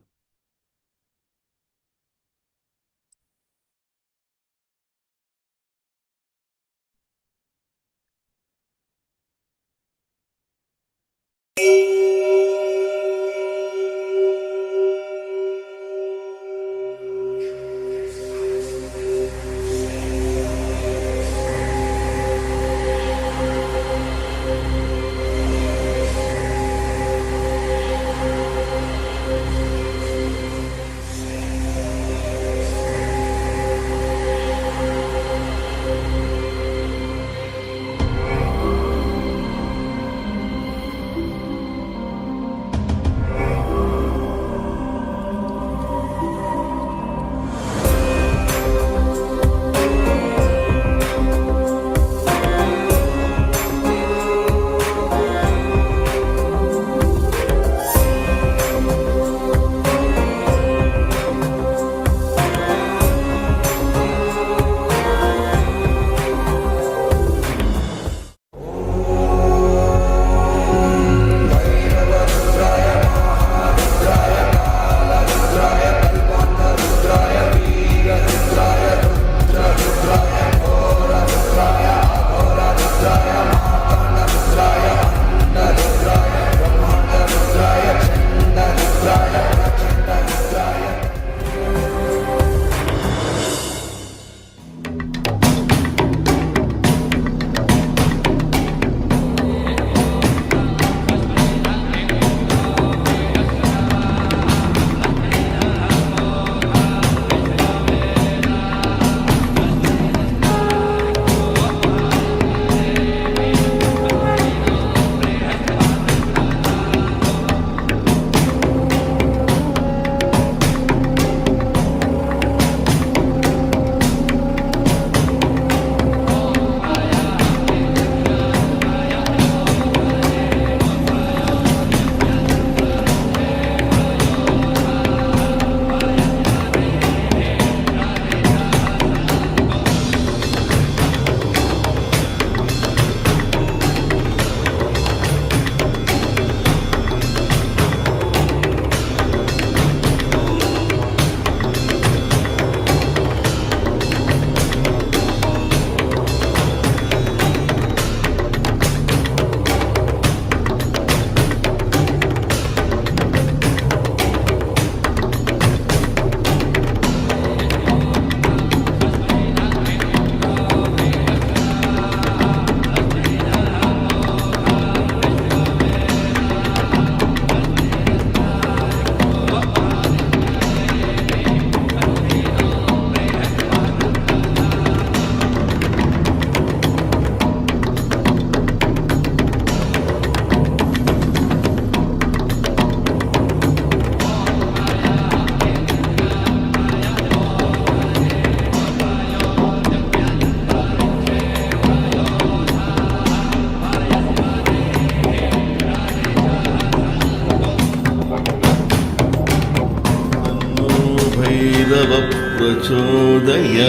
D: Bhairav प्रचोदयात्।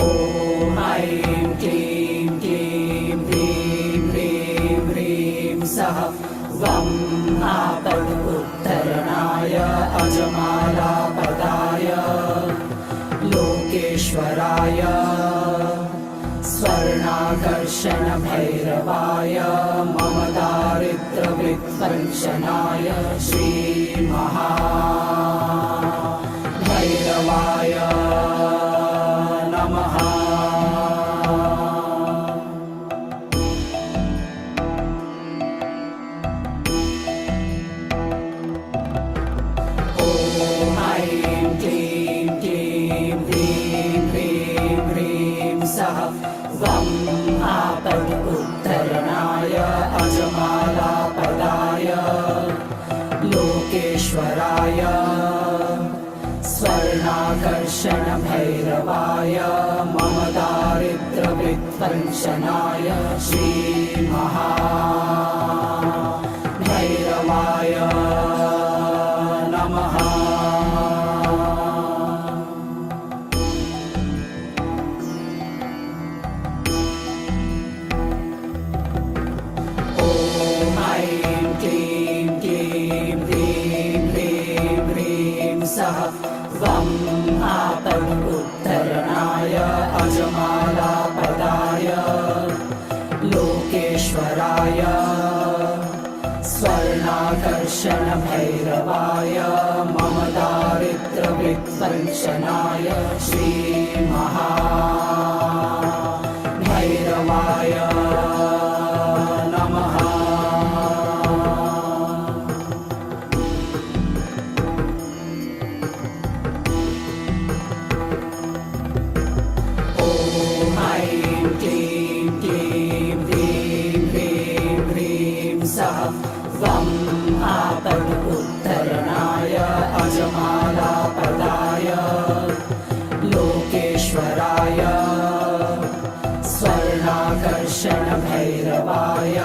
E: ॐ ऐं क्लीं क्लीं ह्रीं ह्रीं ह्रीं सः वं आपदुत्तरणाय अजमालापदाय लोकेश्वराय स्वर्णाकर्षणभैरवाय मम दारिद्र्यविध्वंसनाय श्रीमहाभैरवाय नमः। ॐ ऐं क्लीं क्लीं ह्रीं ह्रीं ह्रीं सः वं आपदुत्तरणाय अजमालापदाय लोकेश्वराय स्वर्णाकर्षणभैरवाय मम दारिद्र्यविध्वंसनाय श्रीमहाभैरवाय नमः। ॐ ऐं क्लीं क्लीं ह्रीं ह्रीं ह्रीं सः वं आपदुत्तरणाय अजमालापदाय लोकेश्वराय स्वर्णाकर्षणभैरवाय मम दारिद्र्यविध्वंसनाय श्रीमहाभैरवाय नमः। ॐ ऐं क्लीं क्लीं ह्रीं ह्रीं ह्रीं सः वं आपदुत्तरणाय अजमालापदाय लोकेश्वराय स्वर्णाकर्षणभैरवाय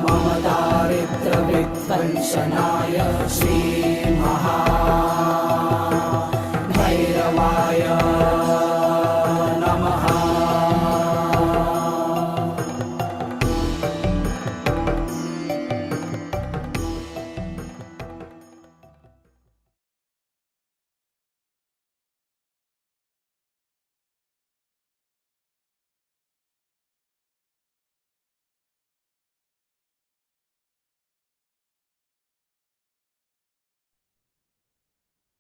E: मम दारिद्र्यविध्वंसनाय श्रीमहाभैरवाय नमः।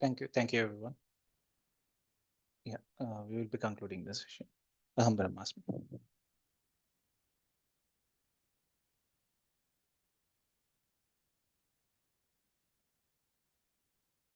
F: Thank you, everyone. Yeah, we will be concluding the session. Aham Brahmasmi.